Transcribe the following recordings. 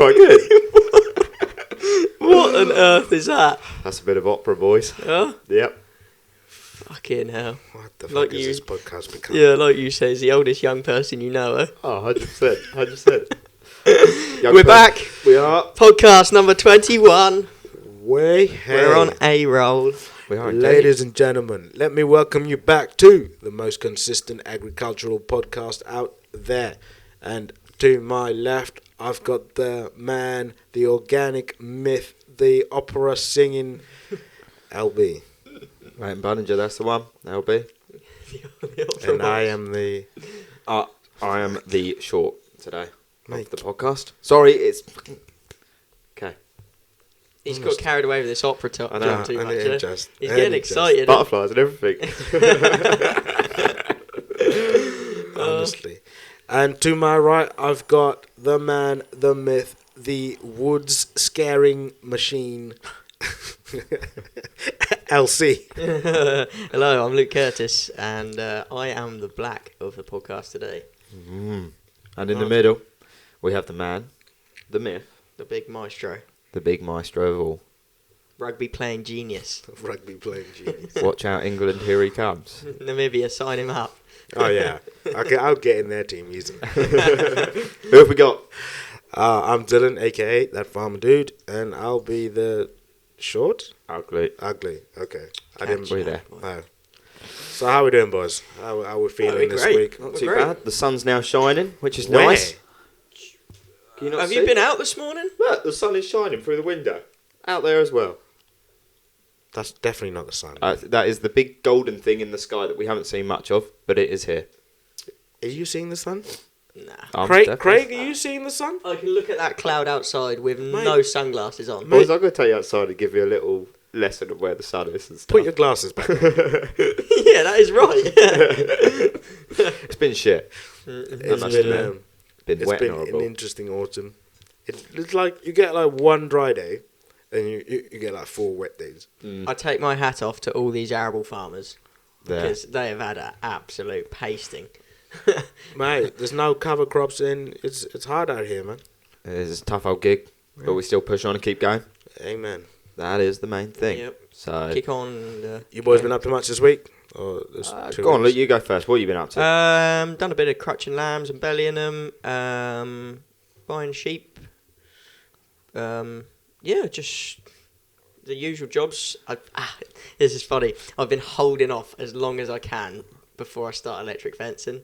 quite good. What on earth is that? That's a bit of opera, boys. Huh? Yep. Fucking hell. What the Like fuck is you- this podcast become? Yeah, like you say, he's the oldest young person you know, eh? Oh, 100%. 100%. We're back. We are. Podcast number 21. Hey, We're on a roll. We are ladies and gentlemen, let me welcome you back to the most consistent agricultural podcast out there. And to my left, I've got the man, the organic myth, the opera singing LB. Right, Bunninger, that's the one. LB. And I am the... I am the short today of the podcast. Sorry, it's... Okay. He's got carried away with this opera I know, too and much. it eh? just- He's and getting it just- excited. Butterflies and everything. honestly. And to my right, I've got the man, the myth, the woods scaring machine, LC. Hello, I'm Luke Curtis, and I am the black of the podcast today. And in the middle, we have the man, the myth, The big maestro. the big maestro of all. Rugby playing genius. Rugby playing genius. Watch out, England, here he comes. Namibia, sign him up. Oh, yeah. Okay, I'll get in their team easily. Who have we got? I'm Dylan, a.k.a. That Farmer Dude, and I'll be the short? Ugly. Ugly. Okay. I Catch didn't... We're there. No. So how we doing, boys? How we feeling we're this great. week? Not We're too great. bad. The sun's now shining, which is Where? nice. Can you not Have see? you been out this morning? Look, the sun is shining through the window. Out there as well. That's definitely not the sun. That is the big golden thing in the sky that we haven't seen much of, but it is here. Are you seeing the sun? Nah. Craig, are you seeing the sun? I can look at that cloud outside with Mate. no sunglasses on. Boys, I'm going to take you outside and give you a little lesson of where the sun is and stuff. Put your glasses back on. Yeah, that is right. It's been shit. It's must been, admit. Been it's wet been and an horrible. interesting autumn. It's like you get like one dry day, and you get like 4 wet days. I take my hat off to all these arable farmers There. because they have had an absolute pasting. Mate, there's no cover crops in. It's hard out here, man. It's a tough old gig, but we still push on and keep going. Amen. That is the main thing. Yep. So, Kick on. And, You boys been up to much this week? Or this 2 go on, weeks? Luke, you go first. What have you been up to? done a bit of crutching lambs and bellying them. Buying sheep. Yeah, just the usual jobs. This is funny. I've been holding off as long as I can before I start electric fencing.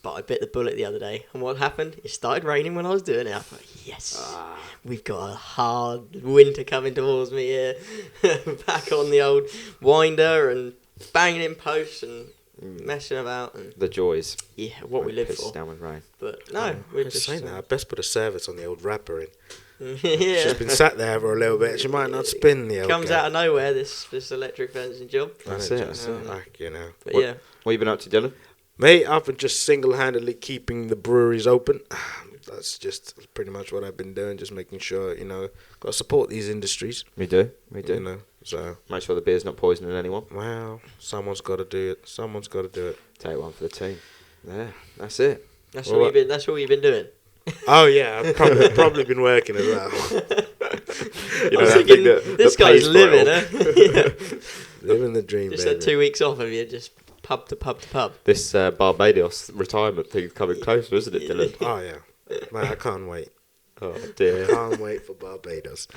But I bit the bullet the other day. And what happened? It started raining when I was doing it. I thought, yes, we've got a hard winter coming towards me here. Back on the old winder and banging in posts and messing about. And The joys. yeah, what we live Piss for. down with rain. But no, we're Just just... saying that. I best put a service on the old wrapper in. yeah. She's been sat there for a little bit. She might not spin the old Comes gap. out of nowhere, this electric fencing job. That's And it, just, that's it. like, you know. But What- yeah, What have you been up to, Dylan? Mate, I've been just single-handedly keeping the breweries open. That's just pretty much what I've been doing, just making sure, got to support these industries, We do. so, Make sure the beer's not poisoning anyone. well, someone's got to do it. Someone's got to do it. Take one for the team. There. That's it. that's Well, all you've been. That's all you've been doing. Oh, yeah, I've probably been working as well. You I was that thinking, thing that this pays guy's for living, it all. eh? Living the dream, Just baby. had 2 weeks off of you, just pub to pub to pub. This Barbados retirement thing's coming closer, isn't it, Dylan? Oh, yeah. Man, I can't wait. Oh, dear. Can't wait for Barbados.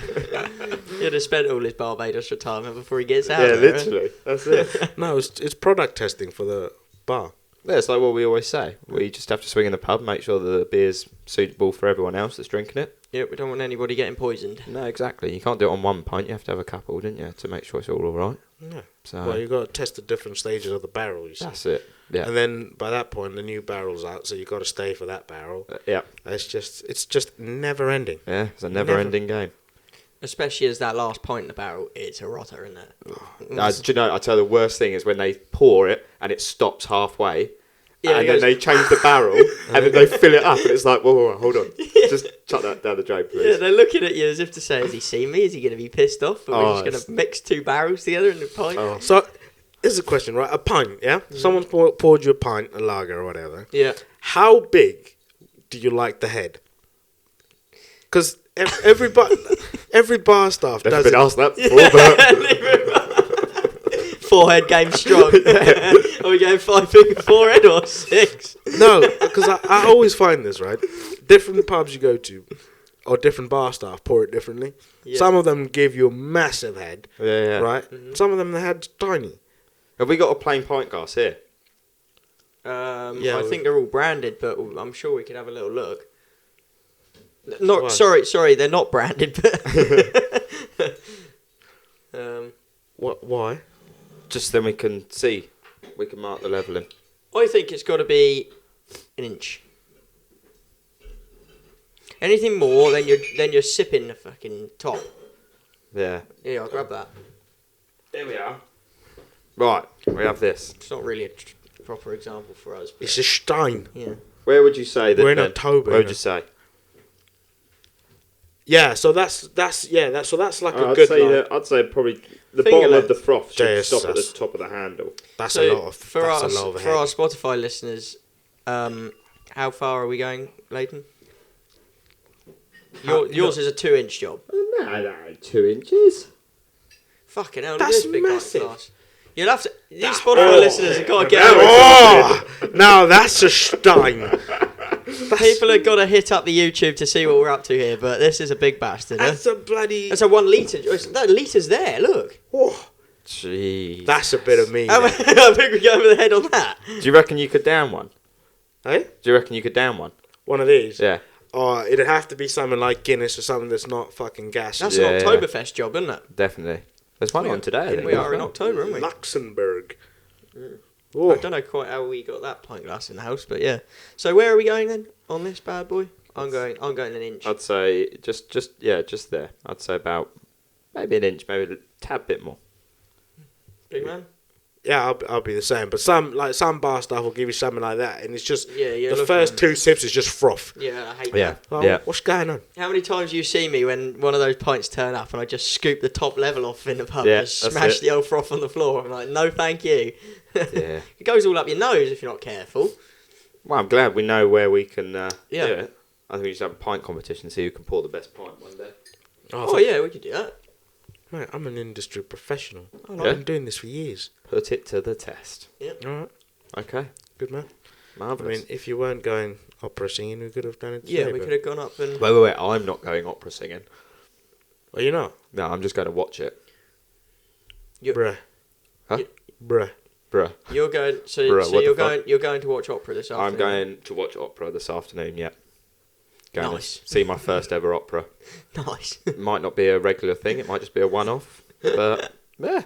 He'd have spent all his Barbados retirement before he gets out. Yeah, there, eh? literally. That's it. No, it's product testing for the bar. Yeah, it's like what we always say. We just have to swing in the pub, make sure that the beer's suitable for everyone else that's drinking it. Yeah, we don't want anybody getting poisoned. No, exactly. You can't do it on one pint. You have to have a couple, didn't you, to make sure it's all right. Yeah. So Well, you got to test the different stages of the barrel, you see. that's it. Yeah. And then by that point, the new barrel's out, so you got to stay for that barrel. Yeah. It's just never ending. Yeah. It's a never-ending game. Especially as that last pint in the barrel, it's a rotter, isn't it? Do you know? I tell you, the worst thing is when they pour it and it stops halfway. Yeah, and it then goes- they change the barrel and then they fill it up and it's like, whoa, hold on. Just chuck that down the drain, Yeah, please. they're looking at you as if to say, has he seen me? Is he going to be pissed off? But we're Oh, just going it's- to mix 2 barrels together in the pint. Oh. So, here's a question, right? A pint, yeah? Someone's poured you a pint, a lager or whatever. Yeah. How big do you like the head? Because every bar staff Never does been it. asked that before, but Forehead game strong. Are we going 5 finger forehead or 6? No, because I always find this, right? Different pubs you go to, or different bar staff pour it differently. Yeah. Some of them give you a massive head, yeah. right? Mhm. Some of them, the head's tiny. Have we got a plain pint glass here? Yeah, I we- think they're all branded, but I'm sure we could have a little look. Not Why? sorry, they're not branded. But What? Why? Just then we can see. We can mark the leveling. I think it's got to be an inch. Anything more, then you're sipping the fucking top. Yeah. Yeah, I'll grab that. There we are. Right, we have this. It's not really a proper example for us. But It's a Stein. yeah. Where would you say that? We're in then? October, Where would innit? you say? Yeah, so that's like a I'd good. say Like, I'd say probably the Finger bottom of length. the froth should stop at the JSS. top of the handle. that's So a lot of. for That's us, a lot of a for head. our Spotify listeners, how far are we going, Leighton? Yours is a 2-inch job. No, 2 inches. Fucking hell, That's look at this big massive. glass. You'll have to. These Spotify listeners have got to get. Oh, now that's a Stein. People have got to hit up the YouTube to see what we're up to here, but this is a big bastard. That's a bloody. That's a 1 litre. That litre's there, look. Oh, Jeez. that's a bit of me. How there. big we go over the head on that? Do you reckon you could down one? Hey, Do you reckon you could down one? one of these. Yeah. Oh, it'd have to be something like Guinness or something that's not fucking gas. That's Yeah, an yeah. Oktoberfest job, isn't it? Definitely. There's one on today. I think. We are in October, aren't we? Luxembourg. I Oh, don't know quite how we got that pint glass in the house, but yeah. So where are we going then on this bad boy? I'm going an inch. I'd say just there. I'd say about maybe an inch, maybe a tad bit more. Big man. yeah, I'll be the same. But some bar staff will give you something like that, and it's just Yeah. the first 2 sips is just froth. Yeah, I hate Yeah. that. Well, Yeah. what's going on? How many times do you see me when one of those pints turn up and I just scoop the top level off in the pub Yeah, and just that's smash it. the old froth on the floor? I'm like, no, thank you. Yeah. It goes all up your nose if you're not careful. Well, I'm glad we know where we can Yeah. do it. I think we should have a pint competition, see who can pour the best pint one day. Oh yeah, we could do that. Mate, I'm an industry professional. I've Yeah. been doing this for years. Put it to the test. All right, Okay. good man. I Marvellous. mean, if you weren't going opera singing, we could have done it. Yeah, today, we but- could have gone up and. Wait. I'm not going opera singing. Well, you're not, No, I'm just going to watch it. bruh. Huh? Bruh. Bruh. You're going. So, Bruh, so what you're the fuck? going. You're going to watch opera this afternoon. I'm going to watch opera this afternoon, yep. Going Nice. to see my first ever opera. Nice. It might not be a regular thing, it might just be a one-off. But, yeah,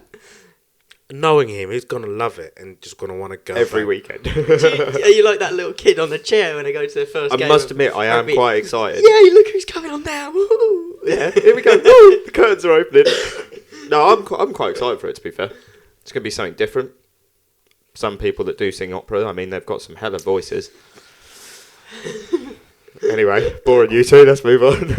Knowing him, he's gonna love it and just gonna want to go every back. weekend. Are you like that little kid on the chair when they go to their first I game? must of admit, I am rugby? quite excited. Yeah, look who's coming on now. Woo! Yeah, here we go. Woo, the curtains are opening. No, I'm quite excited for it, to be fair. It's going to be something different. Some people that do sing opera, I mean, they've got some hella voices. Anyway, boring you two, let's move on.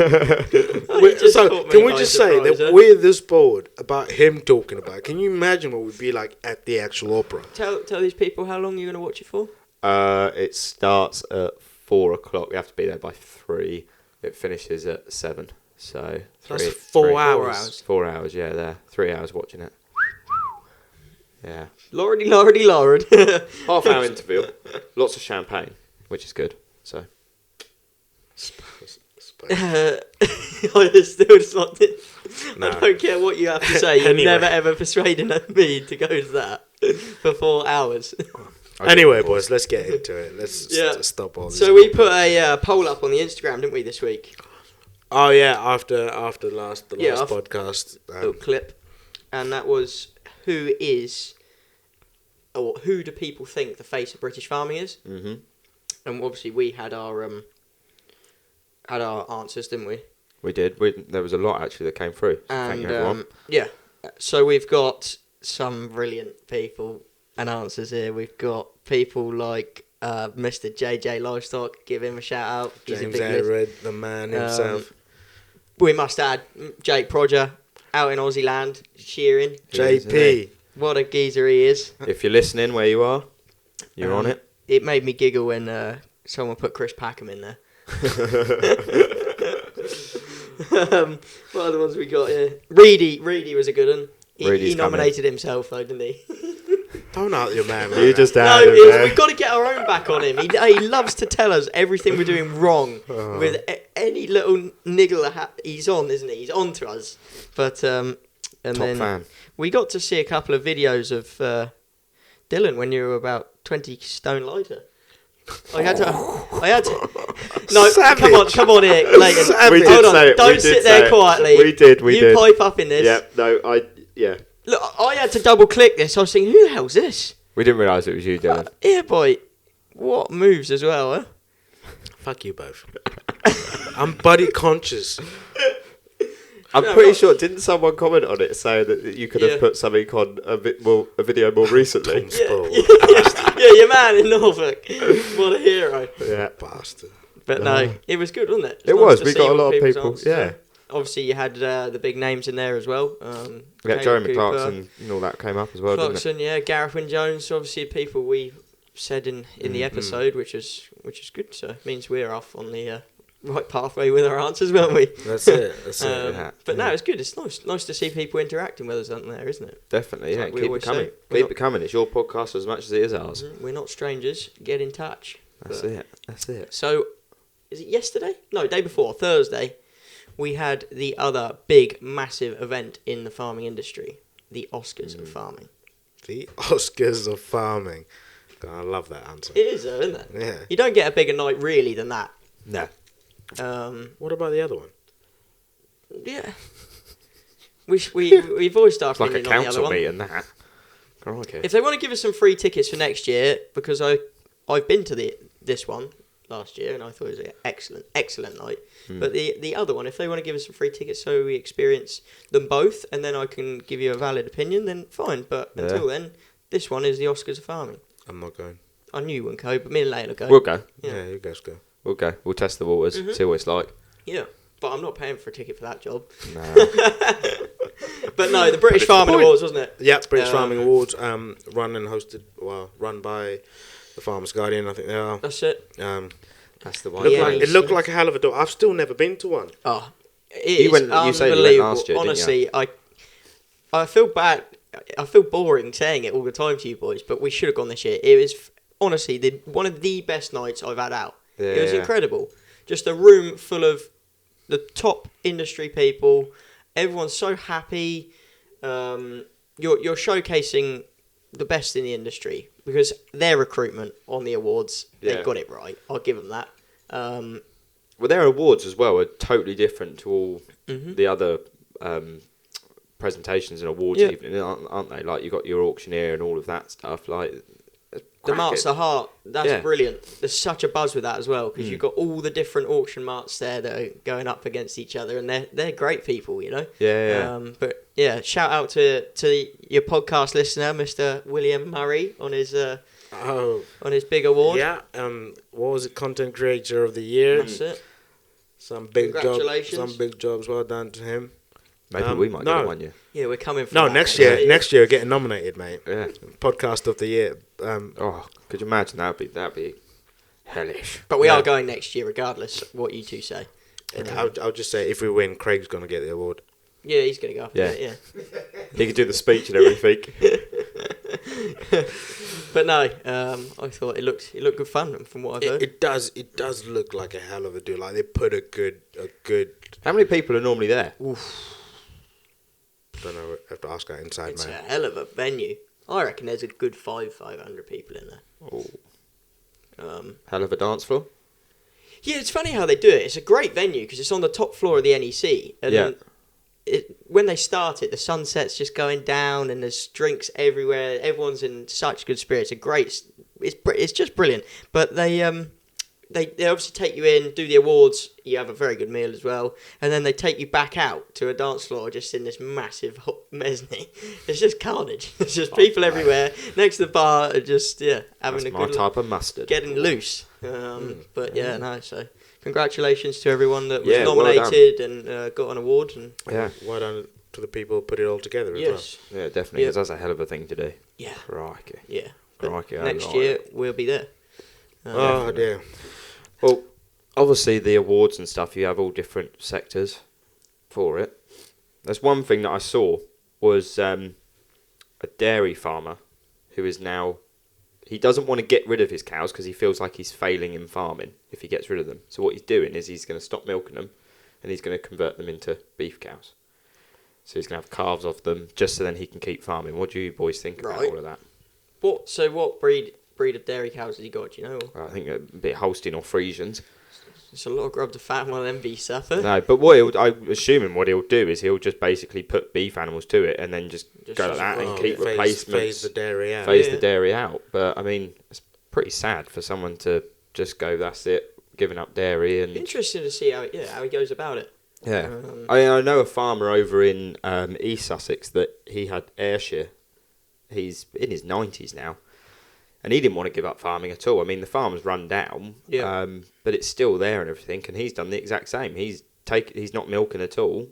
So, can we just say that we're this bored about him talking about it? Can you imagine what we'd be like at the actual opera? Tell these people how long you're going to watch it for. It starts at 4 o'clock. We have to be there by 3. It finishes at 7. So That's three- 4 three- hours. 4 hours, yeah, there. 3 hours watching it. Yeah. Lordy. Half hour interview. Lots of champagne, which is good. So I still not. No. I don't care what you have to say. You've Anyway. never ever persuaded me to go to that for 4 hours. Anyway, boys, let's get into it. Let's Yeah. stop all this. So we put a poll up on the Instagram, didn't we, this week? Oh yeah, after the last Yeah, podcast. Little clip, and that was who do people think the face of British farming is? mm-hmm. And obviously we had our answers, didn't we? We did. There was a lot actually that came through. So thank you, everyone. Yeah, so we've got some brilliant people and answers here. We've got people like Mr. JJ Livestock. Give him a shout out. He's a James big list. Red, the man himself. We must add Jake Prodger out in Aussie land shearing. JP. What a geezer he is. If you're listening where you are, you're on it. It made me giggle when someone put Chris Packham in there. What other ones we got here? Reedy was a good one. He Reedy's nominated himself though, didn't he? Don't out your man. You just No, had we've got to get our own back on him. He loves to tell us everything we're doing wrong. With any little niggle he's on, isn't he? He's on to us. But and top then fan. we got to see a couple of videos of Dylan when you were about 20 stone lighter. I had to. No, Savage. come on here, Leighton. Savage. We did Hold on, say it. don't we did sit say there it. quietly. We did. You pipe up in this. Yeah. Look, I had to double click this. I was thinking, who the hell's this? We didn't realise it was you, Dylan. Yeah, boy. What moves as well, huh? Fuck you both. I'm body conscious. I'm pretty sure. Didn't someone comment on it saying that you could Yeah. have put something on a video more recently? Tom Sproul. Yeah, your man in Norfolk. What a hero. Yeah. Bastard. But no, it was good, wasn't it? It nice was. to We see got a what lot of people's people. answers Yeah. were. Obviously, you had the big names in there as well. Yeah, Caleb Jeremy Cooper, Clarkson and all that came up as well, didn't it? Clarkson, yeah, Gareth Wyn Jones. Obviously, people we said in the episode, which is good. So it means we're off on the right pathway with our answers, weren't we? That's it. That's it. Yeah. But no, it's good. It's nice to see people interacting with us, aren't there? Isn't it? Definitely, yeah. Like we Keep it always coming. say, we're Keep it coming. It's your podcast as much as it is ours. We're not strangers. Get in touch. That's But- it. That's it. So, is it yesterday? No, day before, Thursday. We had the other big, massive event in the farming industry, the Oscars of farming. The Oscars of farming. God, I love that answer. It is, though, isn't it? Yeah. You don't get a bigger night really than that. No. What about the other one? Yeah. We've voiced our It's like a opinion on the other council one. meeting, that. Crikey. If they want to give us some free tickets for next year, because I've been to this one last year and I thought it was an excellent night. But the other one, if they want to give us some free tickets so we experience them both and then I can give you a valid opinion, then fine. But until then, this one is the Oscars of farming. I'm not going. I knew you wouldn't go, but me and Layla go. We'll go. Yeah, you guys go. We'll go. We'll test the waters, see what it's like. Yeah, but I'm not paying for a ticket for that job. No. But no, the British Farming Awards, wasn't it? Yeah, British Farming Awards, run by the Farmers Guardian, I think they are. That's it. That's the one. It looked like a hell of a door. I've still never been to one. Oh, You it is went- you said you went unbelievable. last year, didn't you? Honestly, I feel bad. I feel boring saying it all the time to you boys, but we should have gone this year. It was honestly one of the best nights I've had out. It was Yeah. incredible. Just a room full of the top industry people. Everyone's so happy. You're showcasing the best in the industry because their recruitment on the awards, they Yeah. got it right. I'll give them that. Well, their awards as well are totally different to all the other presentations and awards, Yeah. even, aren't they? Like, you got your auctioneer and all of that stuff. Like, The Marts of Heart, that's Yeah. brilliant. There's such a buzz with that as well because you've got all the different auction marts there that are going up against each other, and they're great people, you know. Yeah. But yeah, shout out to your podcast listener, Mr. William Murray, on his big award. Yeah, what was it? Content Creator of the Year. That's it. Some big jobs. Congratulations. Some big jobs. Well done to him. Maybe we might no. get one year. Yeah, we're coming for No, that next year. year. Next year, getting nominated, mate. Yeah. Podcast of the Year. Oh, could you imagine? That'd be hellish. But we Yeah. are going next year, regardless what you two say. I'll just say, if we win, Craig's gonna get the award. Yeah, he's gonna go up. Yeah. Yeah. He could do the speech and everything. But no, I thought it looked good fun from what I've heard. It does look like a hell of a do. Like they put a good. How many people are normally there? Don't know. I have to ask that inside, It's a man. hell of a venue. I reckon there's a good 500 people in there. Oh. Hell of a dance floor. Yeah, it's funny how they do it. It's a great venue because it's on the top floor of the NEC. And Yeah. when they start it, the sunset's just going down and there's drinks everywhere. Everyone's in such good spirits. It's just brilliant. But they obviously take you in, do the awards. You have a very good meal as well, and then they take you back out to a dance floor just in this massive hot mezzanine. It's just carnage. It's just people everywhere next to the bar, are just having That's a my good type of mustard. getting loose. But yeah, no. So congratulations to everyone that was Yeah, well nominated and got an award. And Yeah. Well done to the people who put it all together as yes, Yeah, definitely. 'Cause that's a hell of a thing to do. yeah, Crikey. yeah. But Crikey. I next like year it. we'll be there. well. Oh dear. Well, obviously the awards and stuff, you have all different sectors. for it. There's one thing that I saw was a dairy farmer who is now, he doesn't want to get rid of his cows because he feels like he's failing in farming if he gets rid of them. So what he's doing is he's going to stop milking them and he's going to convert them into beef cows. So he's going to have calves of them just so then he can keep farming. What do you boys think about all of that? What breed of dairy cows has he got, do you know? Well, I think a bit Holstein or Friesians. It's a lot of grub to fatten one of them beasts up. No, but I'm assuming what he'll do is he'll just basically put beef animals to it and then just go like that and keep replacements. Phase the dairy out. The dairy out. But, I mean, it's pretty sad for someone to just go, that's it, giving up dairy. And interesting to see how he goes about it. Yeah. I know a farmer over in East Sussex that he had Ayrshire. He's in his 90s now. And he didn't want to give up farming at all. I mean, the farm's run down, but it's still there and everything. And he's done the exact same. He's not milking at all.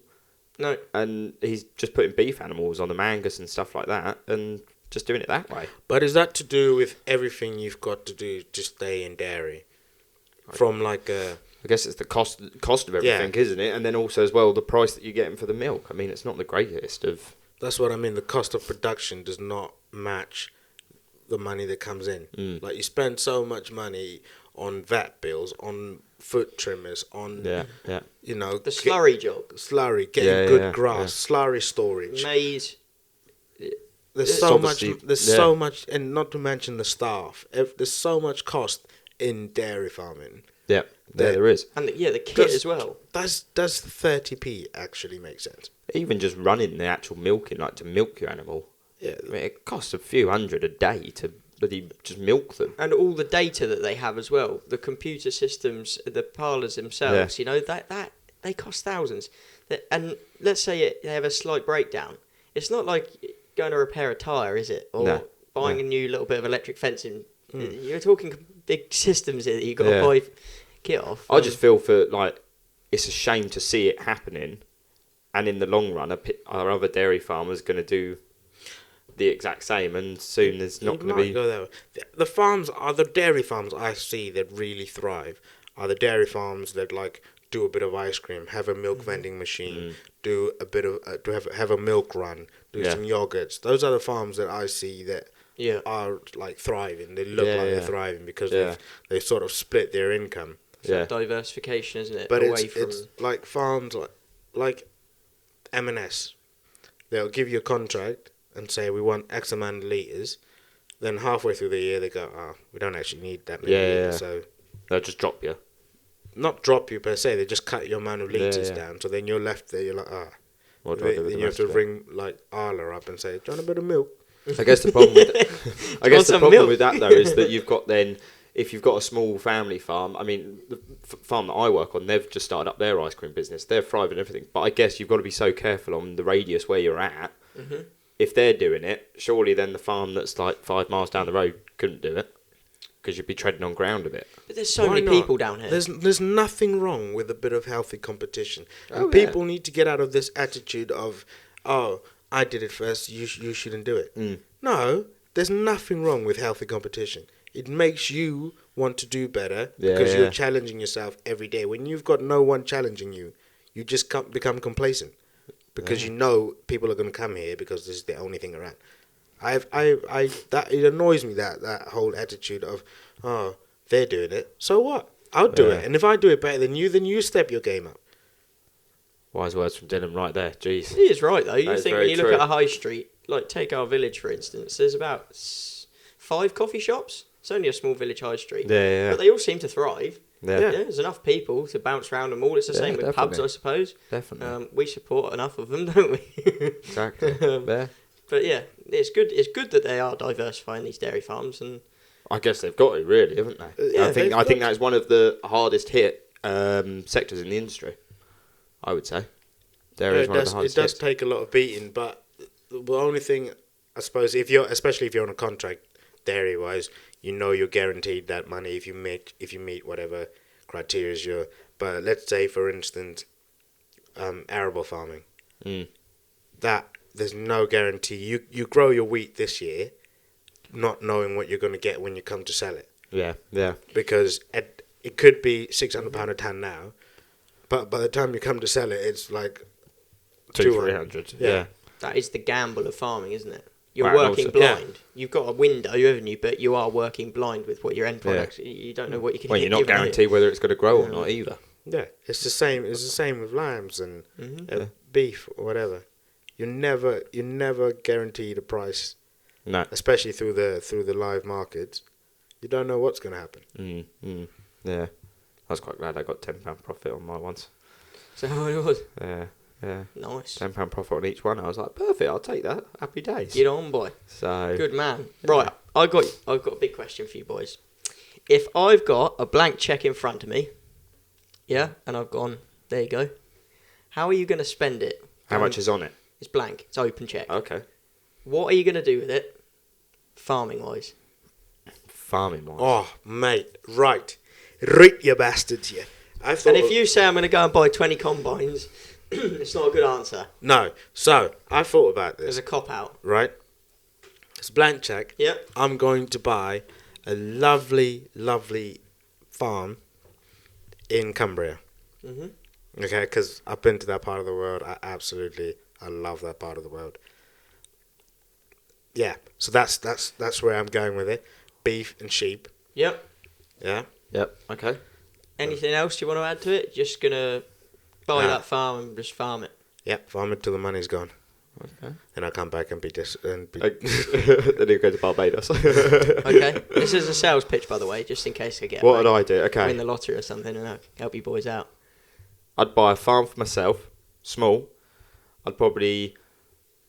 No. And he's just putting beef animals on the Mangus and stuff like that, and just doing it that way. But is that to do with everything you've got to do to stay in dairy? From like a... I guess it's the cost of everything, isn't it? And then also as well the price that you're getting for the milk. I mean, it's not the greatest of. That's what I mean. The cost of production does not match the money that comes in. Like you spend so much money on vat bills, on foot trimmers, on you know the slurry job, getting good grass, slurry storage, maize. There's so much. There's so much, and not to mention the staff. There's so much cost in dairy farming. Yeah, there is. And the kit as well. Does 30p actually make sense? Even just running the actual milking, like to milk your animal. Yeah. I mean, it costs a few hundred a day to bloody just milk them. And all the data that they have as well. The computer systems, the parlours themselves, you know, that they cost thousands. And let's say they have a slight breakdown. It's not like going to repair a tyre, is it? Or buying a new little bit of electric fencing. You're talking big systems here that you've got to buy kit off. I just feel it's a shame to see it happening, and in the long run, are other dairy farmers going to do the exact same? And soon there's not going to be. Go that way. The dairy farms I see that really thrive are the dairy farms that like do a bit of ice cream, have a milk vending machine, do a bit of have a milk run, do some yogurts. Those are the farms that I see that. Are like thriving. They look like they're thriving because they've sort of split their income. Diversification, isn't it? But it's like farms like M&S. They'll give you a contract and say we want X amount of litres. Then halfway through the year they go, we don't actually need that many litres. So they'll just drop you. Not drop you per se. They just cut your amount of litres down. So then you're left there. You're like, What do I do with then the you have to ring like Arla up and say, do you want a bit of milk? I guess the problem with that though is that you've got then, if you've got a small family farm, I mean the farm that I work on, they've just started up their ice cream business. They're thriving and everything, but I guess you've got to be so careful on the radius where you're at. If they're doing it, surely then the farm that's like 5 miles down the road couldn't do it because you'd be treading on ground a bit. But there's so many people down here. There's nothing wrong with a bit of healthy competition, and people need to get out of this attitude of I did it first, you shouldn't do it. No, there's nothing wrong with healthy competition. It makes you want to do better because you're challenging yourself every day. When you've got no one challenging you, you just become complacent because you know people are going to come here because this is the only thing around. It annoys me that whole attitude of they're doing it, so what? I'll do it, and if I do it better than you step your game up. Wise words from Dylan right there. Jeez. He is right, though. You think when you true. look at a high street, like take our village, for instance, there's about 5 coffee shops. It's only a small village high street. Yeah. But they all seem to thrive. Yeah. There's enough people to bounce around them all. It's the same with pubs, I suppose. Definitely. We support enough of them, don't we? Exactly. But yeah, it's good. It's good that they are diversifying these dairy farms, and I guess they've got it, really, haven't they? I think that's one of the hardest hit sectors in the industry. I would say. Dairy is one of the hardest. It does take a lot of beating, but the only thing, I suppose, especially if you're on a contract, dairy wise, you know you're guaranteed that money if you meet whatever criteria you're. But let's say, for instance, arable farming, that there's no guarantee. You grow your wheat this year, not knowing what you're going to get when you come to sell it. Yeah. Because it could be £600 a tonne now, but by the time you come to sell it, it's like 200-300. Yeah. That is the gamble of farming, isn't it? You're Right, and working also- blind. You've got a window, haven't you? But you are working blind with what your end product. You don't know what you can. Well, you're not guaranteed whether it's going to grow or not either. Yeah, it's the same. It's the same with lambs and Mhm. beef or whatever. You're never guaranteed a price, No. especially through the live markets. You don't know what's going to happen. Yeah. I was quite glad I got £10 profit on my ones. So how it was? Yeah. Nice. £10 profit on each one. I was like, perfect. I'll take that. Happy days. Get on, boy. So Good man. Right, I've got a big question for you boys. If I've got a blank check in front of me, yeah, and I've gone, there you go. How are you going to spend it? how much is on it? It's blank. It's open check. Okay. What are you going to do with it, farming wise? Farming wise. Oh, mate, right, you bastards, yeah. I thought. And if you say I'm going to go and buy 20 combines, it's not a good answer. No, so I thought about There's this. a cop out. Right, it's a blank check. Yep. I'm going to buy a lovely farm in Cumbria. Mhm. Okay, because I've been to that part of the world. I love that part of the world. Yeah, so that's where I'm going with it. Beef and sheep. Yep. Yeah. Yep. Okay. Anything else you want to add to it? Just gonna buy Nah. that farm and just farm it. Yep. Farm it till the money's gone. Okay. Then I'll come back and be Then you go to Barbados. Okay. This is a sales pitch, by the way, just in case I get What would I do? win Okay. the lottery or something, and I'll help you boys out. I'd buy a farm for myself, small. I'd probably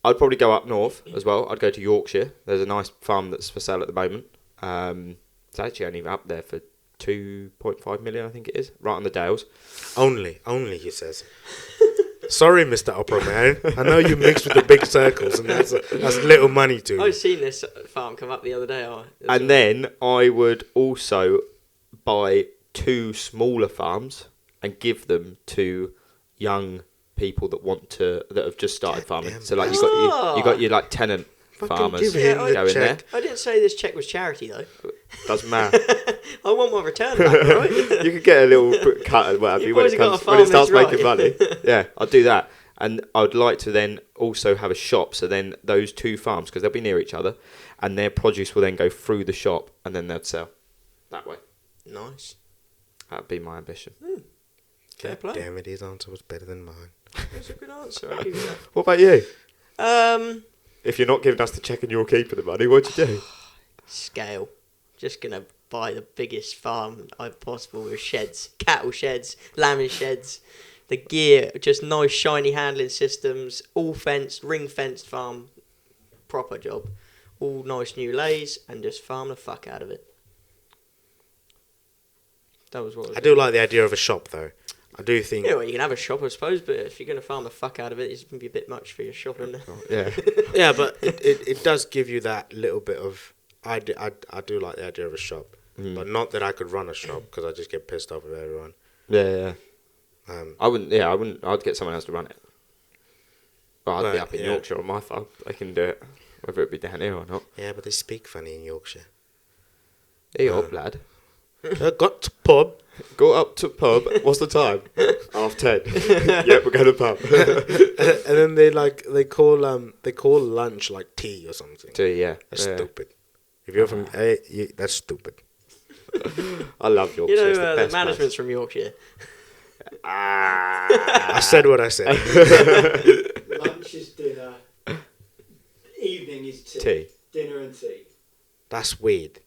go up north as well. I'd go to Yorkshire. There's a nice farm that's for sale at the moment. It's actually only up there for 2.5 million, I think it is, right on the Dales. only, he says. Sorry, Mr. Opera Man. I know you mix with the big circles, and that's little money to you. I've seen this farm come up the other day. And then I would also buy 2 smaller farms and give them to young people that have just started farming. damn So like you got your like tenant Fucking farmers give him the go in there. check. I didn't say this check was charity though. Doesn't matter. I want my return back, right? You could get a little cut or whatever You when boys it have got comes a when it starts farmer's making right. money. Yeah, I'll do that. And I'd like to then also have a shop. So then those 2 farms, because they'll be near each other, and their produce will then go through the shop, and then they'd sell that way. Nice. That'd be my ambition. Fair play. Damn it, his answer was better than mine. That's a good answer. I'll give you What about you? that. If you're not giving us the check and you're keeping the money, what'd you do? Scale. Just gonna buy the biggest farm possible with sheds, cattle sheds, lambing sheds, the gear, just nice shiny handling systems, all fenced, ring fenced farm, proper job, all nice new lays, and just farm the fuck out of it. That was what I was I do like the idea of a shop, though. I do think. Yeah, well, you can have a shop, I suppose, but if you're going to farm the fuck out of it, it's going to be a bit much for your shop, isn't it? Yeah. Yeah, but it does give you that little bit of. I do like the idea of a shop, but not that I could run a shop because I just get pissed off with everyone. Yeah. I wouldn't. I'd get someone else to run it. Well, I'd be Right, up in yeah. Yorkshire on my farm. They can do it, whether it be down here or not. Yeah, but they speak funny in Yorkshire. Hey up, lad. Got to pub. Go up to pub. What's the time? 10:30. Yep, we're going to pub. And then they call lunch like tea or something. Yeah. That's stupid. If you're from that's stupid. I love Yorkshire. You know, It's the the best management's place. from Yorkshire. I said what I said. Lunch is dinner. Evening is tea. Tea. Dinner and tea. That's weird.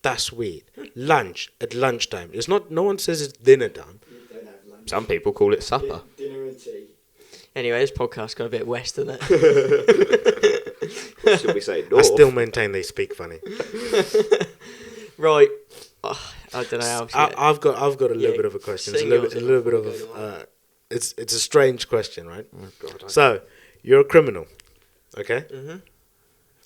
That's weird. Lunch at lunchtime. It's not. No one says it's dinner time. You don't have lunch. Some people call it supper. Dinner and tea. Anyway, this podcast got a bit west, didn't it? Should we say I north? still maintain they speak funny. Right. Oh, I don't know how else. I've got a little Yeah, bit of a question. It's sing a yours little bit before we of go on. it's a strange question, right? Oh, God, So you're a criminal, okay?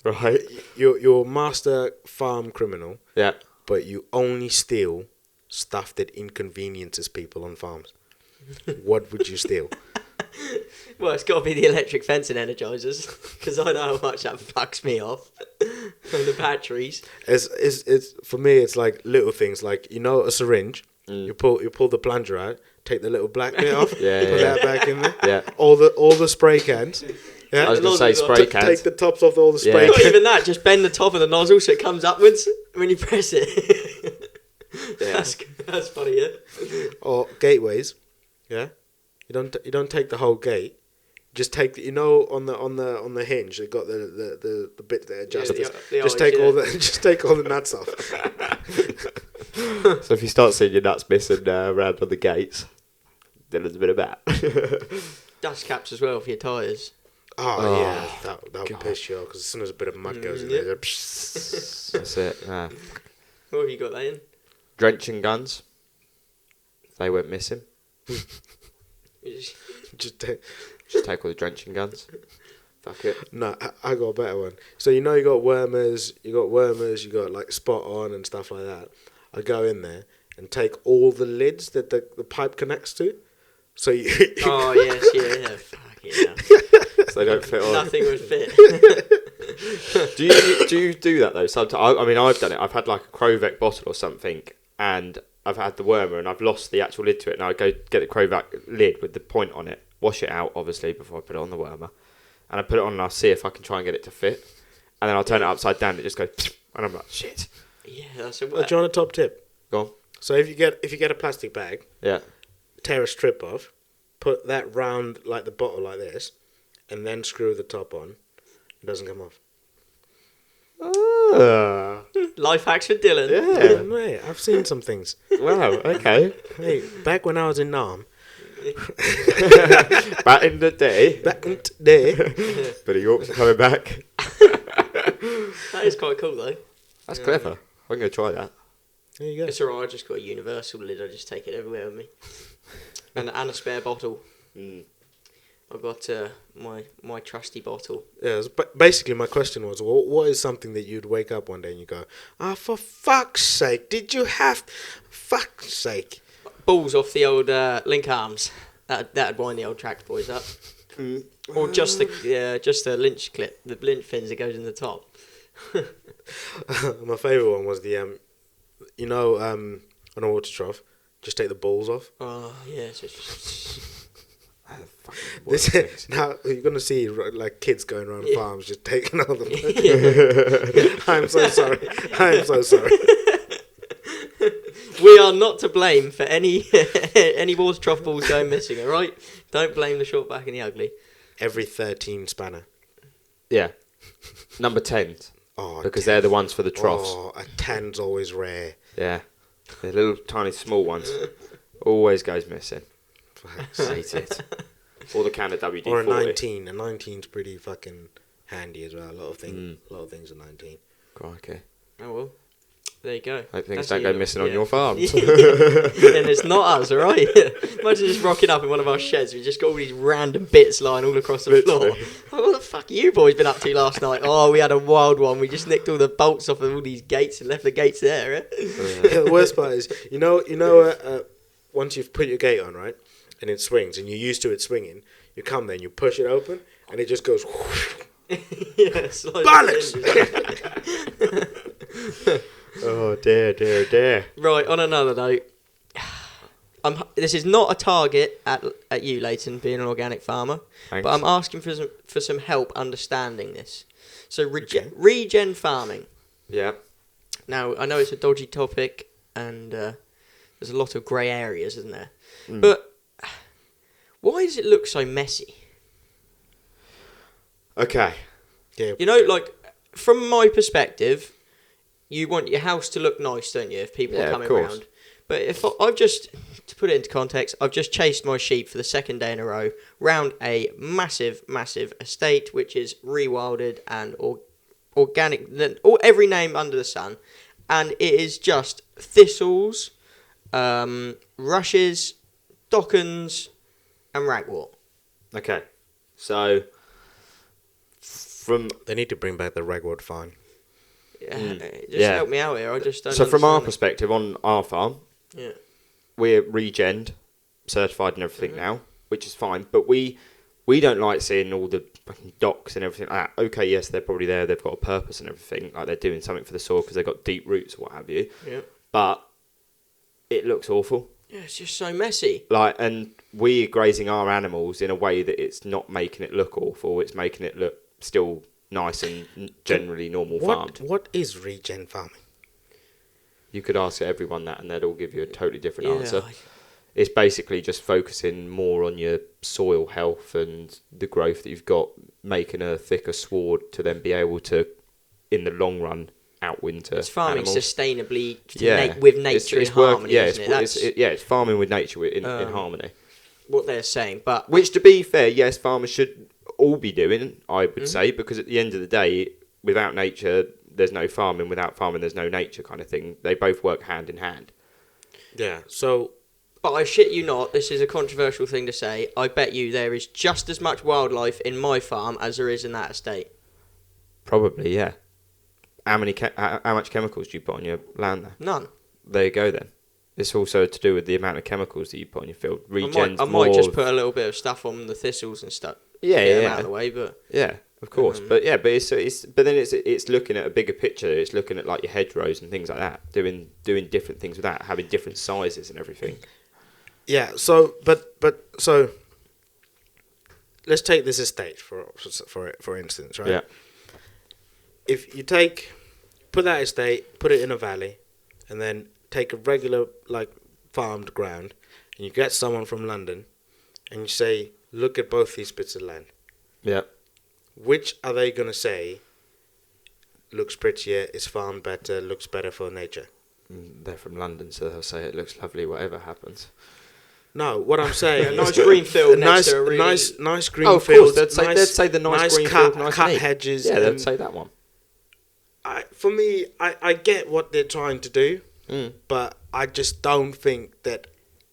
right. You're a master farm criminal, Yeah. but you only steal stuff that inconveniences people on farms. What would you steal? Well, it's got to be the electric fencing energizers because I know how much that fucks me off. And the batteries. It's for me. It's like little things like a syringe. You pull the plunger out, take the little black bit off, Yeah, put yeah. that back in there. Yeah. All the spray cans. Yeah. I was going to say Nozzles spray Take cans. the tops off all the Yeah. spray Not cans. even that. Just bend the top of the nozzle so it comes upwards when you press it. Yeah. That's funny, yeah. Or gateways. Yeah. You don't take the whole gate. Just take the, on the hinge. They got the bit that adjusts. the Just eyes, take all the nuts off. So if you start seeing your nuts missing around on the gates, then there's a bit of that. Dust caps as well for your tyres. Oh, yeah, that'll piss you off because as soon as a bit of mud goes in there, That's it. What have you got that in? Drenching guns. They went missing. You just- just take. Just take all the drenching guns. Fuck it. No, I got a better one. So you got wormers, you got like spot on and stuff like that. I go in there and take all the lids that the pipe connects to. So you. Oh yes, yeah. Fucking hell. So they don't fit on. Nothing would fit. Do you do that though? Sometimes I mean I've done it. I've had like a Crovac bottle or something, and I've had the wormer and I've lost the actual lid to it. And I go get the Crovac lid with the point on it, wash it out obviously before I put it on the wormer, and I put it on and I'll see if I can try and get it to fit. And then I'll turn it upside down. And it just goes, and I'm like shit. Yeah, that's a Do you want a top tip? Go on. So if you get a plastic bag, Yeah. tear a strip off, put that round like the bottle like this, and then screw the top on. It doesn't come off. Life hacks for Dylan. Yeah, mate, I've seen some things. Wow. Okay. Hey, back when I was in Nam, Back in the day. back in today, Billy York's coming back. That is quite cool though. That's clever. I'm going to try that. there you go. It's alright. I just got a universal lid. I just take it everywhere with me, and a spare bottle. I've got my trusty bottle. Yeah, but basically my question was, what is something that you'd wake up one day and you go, for fuck's sake, did you have, fuck's sake. Balls off the old link arms. That'd wind the old tractor boys up. Or just the lynch clip, the lynch fins that goes in the top. My favourite one was the, on a water trough, just take the balls off. Oh yeah, so it's just Now you're gonna see like kids going around farms just taking all the. I'm so sorry. I'm so sorry. we are not to blame for any water trough balls going missing. All right, don't blame the short back and the ugly. Every 13 spanner. Yeah. Number 10s. Oh, Because they're the ones for the troughs. Oh, a 10's always rare. Yeah. The little tiny small ones. Always goes missing. Fuck's Hate it. Or the can of WD-40. Or a 19. A 19's pretty fucking handy as well. A lot of things are 19. Crikey. Oh well, there you go. Hope things That's don't you. go missing on Yeah. your farms. And it's not us, all right? Imagine just rocking up in one of our sheds. We just got all these random bits lying all across the floor. Literally. Oh, what the fuck you boys been up to last night? Oh, we had a wild one. We just nicked all the bolts off of all these gates and left the gates there. Eh? The worst part is, once you've put your gate on, right, and it swings, and you're used to it swinging, you come there and you push it open, and it just goes. Yeah, Bollocks! Oh, dear. Right, on another note, this is not a target at you, Leighton, being an organic farmer, Thanks. but I'm asking for some help understanding this. So, regen farming. Yeah. Now, I know it's a dodgy topic, and there's a lot of grey areas, isn't there? Mm. But why does it look so messy? Okay. Yeah. You know, like, from my perspective, you want your house to look nice, don't you, if people Yeah, are of coming course. around? But if I've just, to put it into context, I've just chased my sheep for the second day in a row round a massive, massive estate, which is rewilded and organic, or every name under the sun, and it is just thistles, rushes, dockens, and ragwort. Okay. So, They need to bring back the ragwort fine. Just Yeah. help me out here. I just don't. So from our understand perspective on our farm, it. Yeah. we're regened, certified and everything now, which is fine. But we don't like seeing all the fucking docks and everything like that. Okay, yes, they're probably there. They've got a purpose and everything. Like they're doing something for the soil because they've got deep roots or what have you. Yeah. But it looks awful. Yeah, it's just so messy. Like, and we're grazing our animals in a way that it's not making it look awful. It's making it look still nice and generally normal farmed. What is regen farming? You could ask everyone that, and they'd all give you a totally different answer. I- It's basically just focusing more on your soil health and the growth that you've got, making a thicker sward to then be able to, in the long run, outwinter It's farming animals. sustainably with It's- nature it's in work- harmony, yeah, isn't it? That's it's farming with nature in harmony. what they're saying. But Which, to be fair, yes, farmers should all be doing, I would say, because at the end of the day, without nature, there's no farming. Without farming, there's no nature kind of thing. They both work hand in hand. Yeah. So But I shit you not, this is a controversial thing to say. I bet you there is just as much wildlife in my farm as there is in that estate. Probably, yeah. How much chemicals do you put on your land there? None. There you go then. It's also to do with the amount of chemicals that you put on your field. I might just put a little bit of stuff on the thistles and stuff. Yeah, Get them yeah. out of the way, but Yeah, of course. But then it's looking at a bigger picture. It's looking at like your hedgerows and things like that. Doing different things with that, having different sizes and everything. yeah. So so let's take this estate for instance, right? Yeah. If you put that estate, put it in a valley, and then take a regular like farmed ground, and you get someone from London, and you say, look at both these bits of land. Yeah. Which are they gonna say looks prettier, is farmed better, looks better for nature? They're from London, so they'll say it looks lovely, whatever happens. No, what I'm saying, a nice green field next nice, to a really... nice green Oh, of fields. course, they'd say the nice green cut, field, nice cut neat. hedges. Yeah, they'd and say that one. for me, I get what they're trying to do, Mm. but I just don't think that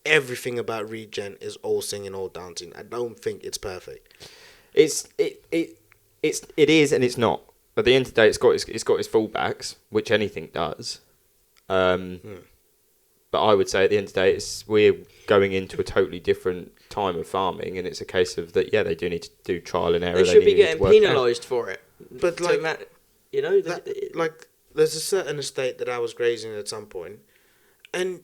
everything about regen is all singing, all dancing. I don't think it's perfect. It is and it's not. At the end of the day, it's got its fallbacks, which anything does. But I would say at the end of the day, we're going into a totally different time of farming, and it's a case of that. Yeah, they do need to do trial and error. They should be need to getting work out. penalised for it. But So, like, Matt, you know, like there's a certain estate that I was grazing at some point, and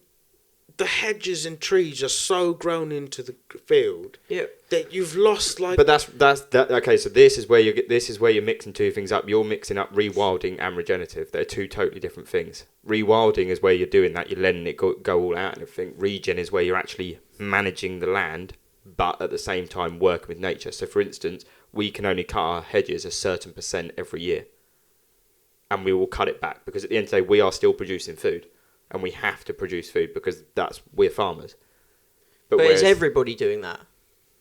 the hedges and trees are so grown into the field yeah. that you've lost like. But that's okay. So this is where you're mixing two things up. You're mixing up rewilding and regenerative. They're two totally different things. Rewilding is where you're doing that. You're letting it go all out and everything. Regen is where you're actually managing the land, but at the same time working with nature. So for instance, we can only cut our hedges a certain % every year, and we will cut it back because at the end of the day, we are still producing food, and we have to produce food because we're farmers. But is whereas- everybody doing that?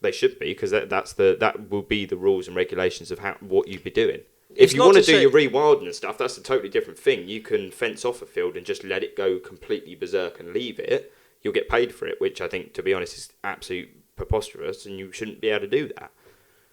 They should be, because that will be the rules and regulations of what you'd be doing. It's If you not want to to do say- your rewilding and stuff, that's a totally different thing. You can fence off a field and just let it go completely berserk and leave it. You'll get paid for it, which I think, to be honest, is absolute preposterous, and you shouldn't be able to do that.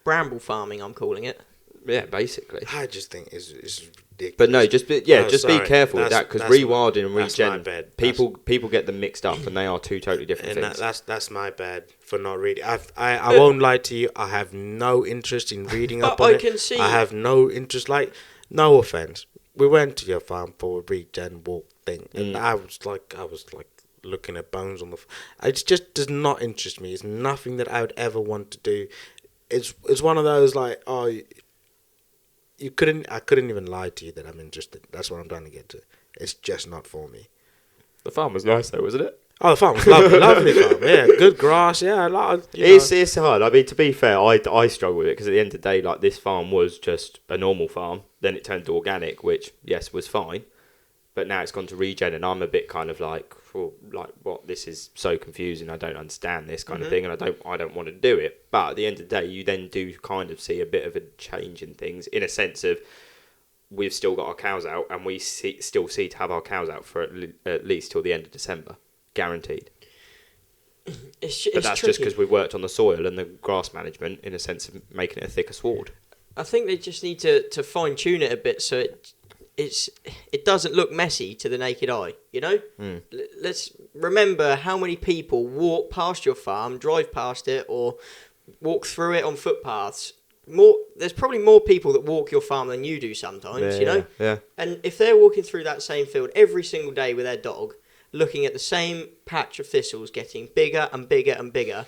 Bramble farming, I'm calling it. Yeah, basically. I just think is ridiculous. But no, just be sorry. careful with That's- that, because that's- rewilding and that's my regen, bad. people get them mixed up, and they are two totally different And things. that's my bad for not reading. I won't lie to you. I have no interest in reading up But on I it. can see- I have no interest. Like, no offense. We went to your farm for a regen walk thing, and I was like looking at bones on the. It just does not interest me. It's nothing that I would ever want to do. It's one of those like, oh, I couldn't even lie to you that I'm interested. That's what I'm trying to get to. It's just not for me. The farm was nice though, wasn't it? Oh, the farm was lovely, lovely farm. Yeah, good grass. Yeah, It's hard. I mean, to be fair, I struggle with it because at the end of the day, like, this farm was just a normal farm. Then it turned to organic, which yes was fine, but now it's gone to regen, and I'm a bit kind of like, oh, like, what? This is so confusing. I don't understand this kind of thing, and I don't want to do it. But at the end of the day, you then do kind of see a bit of a change in things, in a sense of we've still got our cows out, and we still see to have our cows out for at least till the end of December. Guaranteed. It's But that's tricky. just because we worked on the soil and the grass management in a sense of making it a thicker sward. I think they just need to fine tune it a bit so it doesn't look messy to the naked eye. You know, let's remember how many people walk past your farm, drive past it, or walk through it on footpaths. There's probably more people that walk your farm than you do sometimes. You know, Yeah. and if they're walking through that same field every single day with their dog, looking at the same patch of thistles getting bigger and bigger and bigger,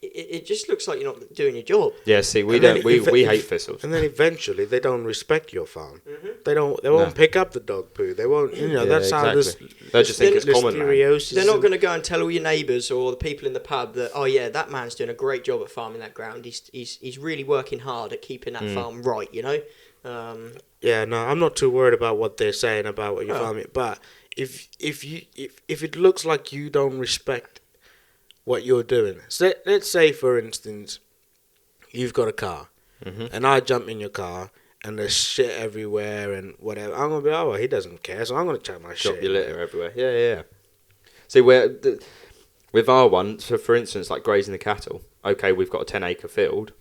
it just looks like you're not doing your job. Yeah, see, we And then don't. We if- hate thistles. And then eventually they don't respect your farm. Mm-hmm. They won't pick up the dog poo. They won't. You know, Yeah, that's how this. exactly. They just think it's common, man. listeriosis They're not and- going to go and tell all your neighbours or the people in the pub that, oh yeah, that man's doing a great job at farming that ground. He's really working hard at keeping that farm right, you know. Yeah, no, I'm not too worried about what they're saying about what you're Oh. farming. But if it looks like you don't respect what you're doing, so let's say for instance, you've got a car, and I jump in your car. And there's shit everywhere and whatever. I'm gonna be, oh, well, he doesn't care, so I'm gonna chuck my Drop shit. your litter everywhere. Yeah. See, with our one, so for instance, like grazing the cattle, okay, we've got a 10-acre field.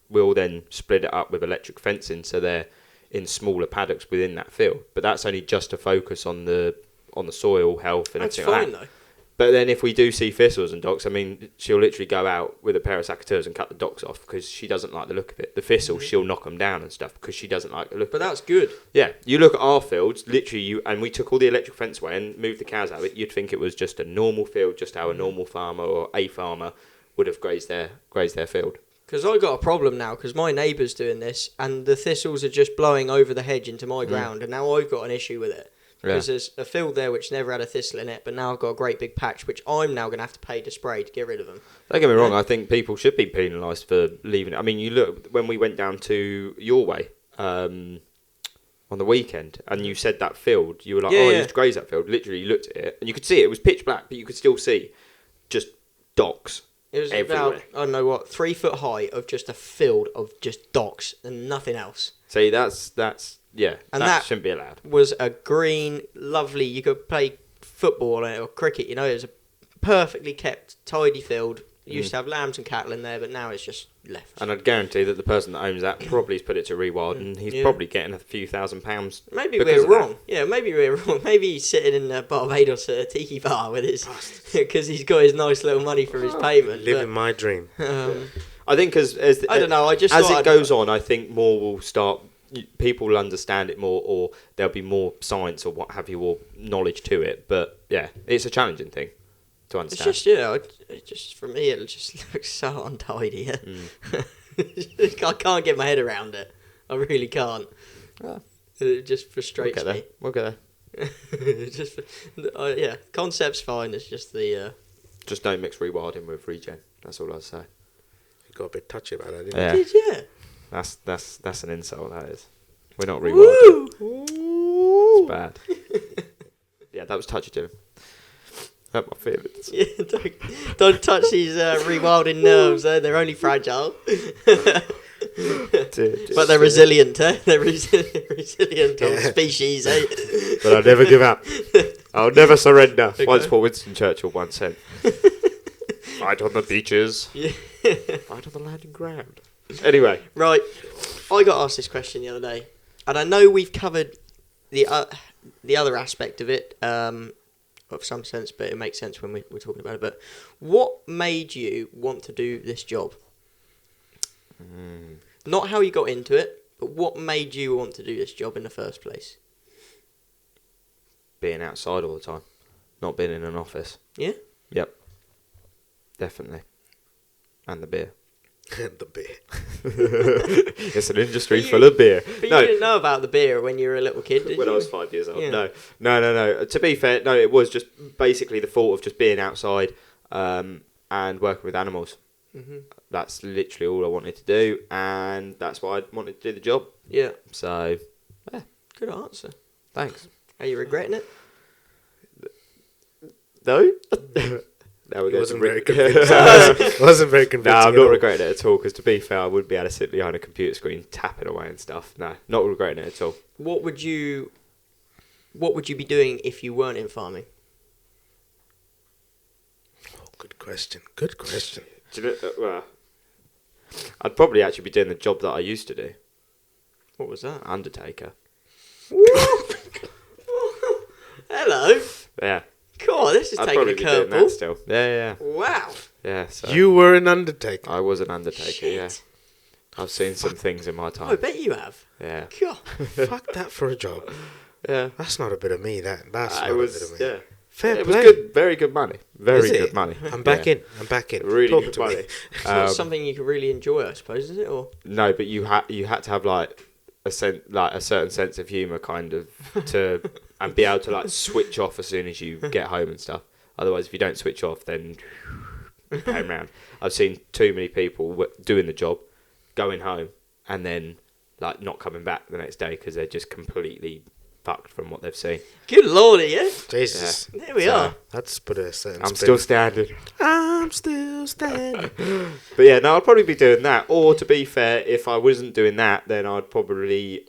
We'll then split it up with electric fencing so they're in smaller paddocks within that field. But that's only just to focus on the soil health and That's everything fine like that. though. But then if we do see thistles and docks, I mean, she'll literally go out with a pair of secateurs and cut the docks off because she doesn't like the look of it. The thistles, she'll knock them down and stuff because she doesn't like the look But of it. that's good. Yeah, you look at our fields, literally, and we took all the electric fence away and moved the cows out of it, you'd think it was just a normal field, just how a normal farmer or a farmer would have grazed their field. Because I got a problem now because my neighbour's doing this and the thistles are just blowing over the hedge into my ground and now I've got an issue with it. Because there's a field there which never had a thistle in it, but now I've got a great big patch which I'm now going to have to pay to spray to get rid of them. Don't get me wrong, I think people should be penalised for leaving it. I mean, you look, when we went down to your way on the weekend and you said that field, you were like, Yeah, I yeah. used to graze that field. Literally, you looked at it and you could see it was pitch black, but you could still see just docks. It was Everywhere. about, I don't know what, 3 foot high of just a field of just docks and nothing else. See, that's yeah, And that that- shouldn't be allowed. Was a green, lovely, you could play football or cricket, you know, it was a perfectly kept, tidy field. You used to have lambs and cattle in there, but now it's just left. And I'd guarantee that the person that owns that probably has put it to rewild and he's Yeah. probably getting a few £1,000. Maybe because we're of that. wrong. Yeah, maybe we're wrong. Maybe he's sitting in Barbados at a tiki bar with his, because he's got his nice little money for his payment. Living my dream. But, I think as I don't know. I just as thought it I'd- goes on, I think more will start. People will understand it more, or there'll be more science or what have you, or knowledge to it. But yeah, it's a challenging thing to It's understand. just, it just for me, it just looks so untidy. I can't get my head around it. I really can't. Ah. It just We'll frustrates get there. me. We'll get there. It just, yeah, concept's fine. It's just the. Just don't mix rewilding with regen. That's all I'd say. You got a bit touchy about that, didn't Yeah. you? Did you? That's an insult. That is. We're not rewilding. Woo! It's bad. Yeah, that was touchy, Jim. Hurt my feelings. Yeah, don't touch these rewilding nerves. They're only fragile, but they're resilient. They're resilient on Yeah. species. But I'll never give up. I'll never surrender. Once what Winston Churchill once said. Fight on the beaches. Yeah. Fight on the landing ground. Anyway. Right, I got asked this question the other day, and I know we've covered the other aspect of it, of some sense, but it makes sense when we're talking about it. But what made you want to do this job? Not how you got into it, but what made you want to do this job in the first place? Being outside all the time. Not being in an office. Yeah? Yep. Definitely. And the beer. The beer. It's an industry But you- full of beer. But No, you didn't know about the beer when you were a little kid, did when you? I was 5 years old. Yeah. No. To be fair, no, it was just basically the thought of just being outside and working with animals. Mhm. That's literally all I wanted to do, and that's why I wanted to do the job. Yeah, So, good answer. thanks. Are you regretting it? No? Now we're It going wasn't to very convincing. Wasn't very No, convincing. I'm at not all. regretting it at all, because to be fair, I wouldn't be able to sit behind a computer screen tapping away and stuff. No, not regretting it at all. What would you be doing if you weren't in farming? Good question. Good question. Do you know, well, I'd probably actually be doing the job that I used to do, What was that? undertaker. Hello. Yeah, God, this is I'd taking probably a be doing that curveball. still. Yeah. Wow. So You were an undertaker. I was an undertaker. Shit. Yeah, I've seen some things in my I time. bet you have. Yeah, God. Fuck that for a job. yeah. That's not a bit of me. That's I not was. a bit of me. Yeah, Fair It was play. good, very good money. Very Is it? good money. I'm back Yeah. in. I'm back in. Really Talk good to me. money. It's not something you can really enjoy, I suppose, is it? Or No, but you had to have like a certain sense of humour, kind of, to and be able to like switch off as soon as you get home and stuff. Otherwise, if you don't switch off, then going round. I've seen too many people doing the job, going home, and then like not coming back the next day because they're just completely fucked from what they've seen. good lordy, yeah. Jesus. There we So, are. That's put a certain I'm spin. still standing. I'm still standing. But yeah, no, I'd probably be doing that. Or to be fair, if I wasn't doing that, then I'd probably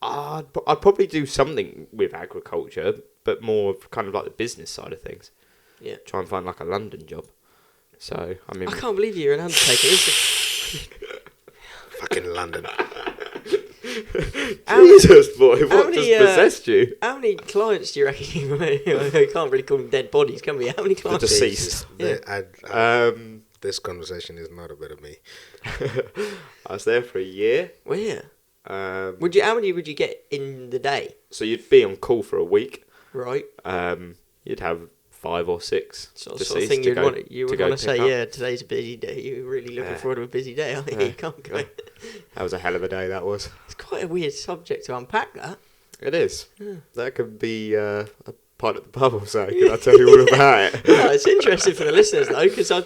do something with agriculture, but more of kind of like the business side of things. Yeah. Try and find like a London job. So I mean, I can't believe you're an undertaker. Fucking London. Jesus boy, how what many, just possessed you? How many clients do you reckon you can't really call them dead bodies, can we? How many The clients? deceased. Yeah. This conversation is not a bit of me. I was there for a year. Well, yeah. Um, How many would you get in the day? so you'd be on call for a week. Right. You'd have 5 or 6 Sort of deceased thing to you'd go- want. to You would go want to pick say, up. yeah, today's a busy day. You're really looking Yeah. forward to a busy day, aren't you? Yeah. You can't go. That was a hell of a day. That was. It's quite a weird subject to unpack. That. It is. That could be a pint at the pub or something. Can I tell you all about it? No, it's interesting for the listeners though, because I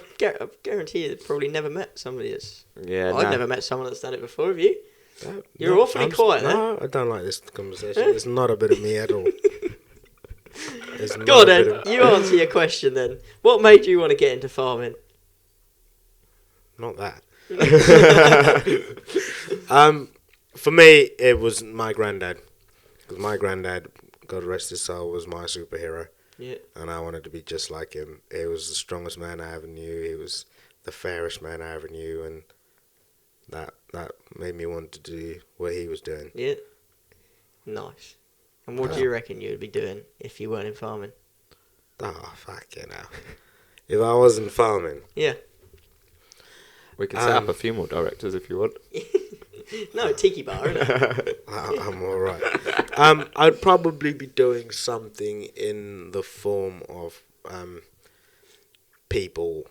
guarantee you they've probably never met somebody that's. Yeah, I've never met someone that's done it before. Have you? No, You're awfully quiet there. No, I don't like this conversation. It's not a bit of me at all. It's not Go on a bit then. of- You answer your question then. What made you want to get into farming? Not that. For me, it was my granddad. Because my granddad, God rest his soul, was my superhero. Yeah. And I wanted to be just like him. He was the strongest man I ever knew. He was the fairest man I ever knew. And that made me want to do what he was doing. Yeah. Nice. And what do you reckon you would be doing if you weren't in farming? Oh, fuck you know. If I wasn't farming, Yeah. We can set up a few more directors if you want. No, tiki bar, isn't it? I'm all right. I'd probably be doing something in the form of people.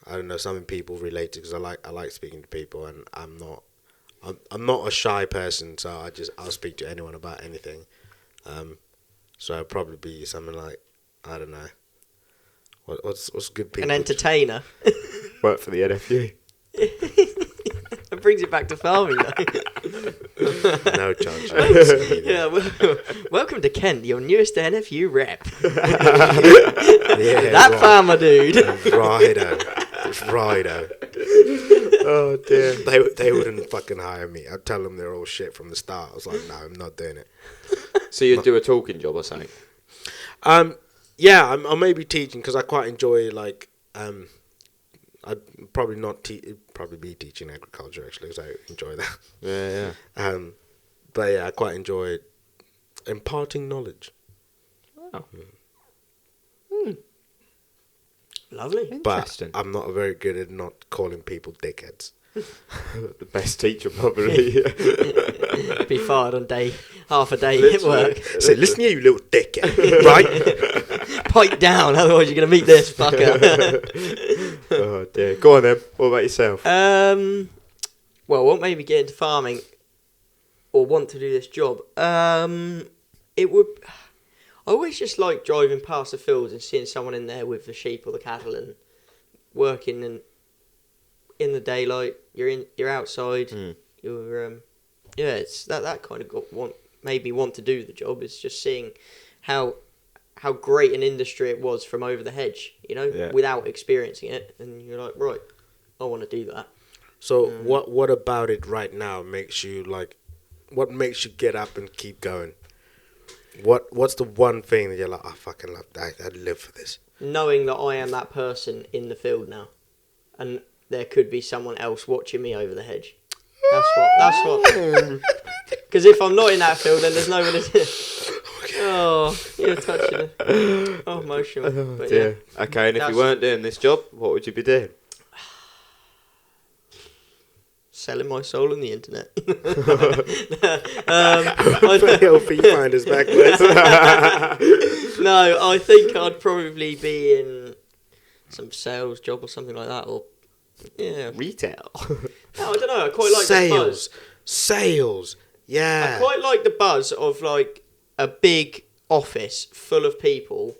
I don't know, something people related, because I like speaking to people, and I'm not a shy person, so I'll speak to anyone about anything. So I'd probably be something like, I don't know, what's good people. An entertainer. Work for the NFU. That brings it back to farming though. No chance. Yeah, welcome to Kent, your newest NFU rep. Yeah, That right. farmer dude. Righto. Oh dear. They wouldn't fucking hire me. I'd tell them they're all shit from the start. I was like, no, I'm not doing it. So you'd do a talking job or something? Yeah, I'll maybe teaching, because I quite enjoy, like, I'd probably not probably be teaching agriculture, actually, because I enjoy that. Yeah. But yeah, I quite enjoy imparting knowledge. Wow. Lovely. But Interesting. I'm not very good at not calling people dickheads. The best teacher probably. Be fired on half a day at Literally. work. Say, listen here, you little dickhead, right? Pipe down, otherwise you're going to meet this fucker. Oh dear. Go on then. What about yourself? Well, what made me get into farming or want to do this job? It would. I always just like driving past the fields and seeing someone in there with the sheep or the cattle and working and in the daylight. You're outside. You're it's that kind of made me want to do the job. It's just seeing how great an industry it was from over the hedge, Yeah. without experiencing it, and you're like, right, I want to do that. So what about it right now makes you like? What makes you get up and keep going? What's the one thing that you're like, I fucking love that. I'd live for this. Knowing that I am that person in the field now, and there could be someone else watching me over the hedge. That's what. Because if I'm not in that field, then there's no one to. Oh, you're touching it. Oh, emotional. But yeah. Okay, and if That's- you weren't doing this job, what would you be doing? selling my soul on the internet. Help you find us back, boys. No, I think I'd probably be in some sales job or something like that, or yeah. Retail. No, I don't know. I quite like the buzz. Sales. Yeah. I quite like the buzz of like a big office full of people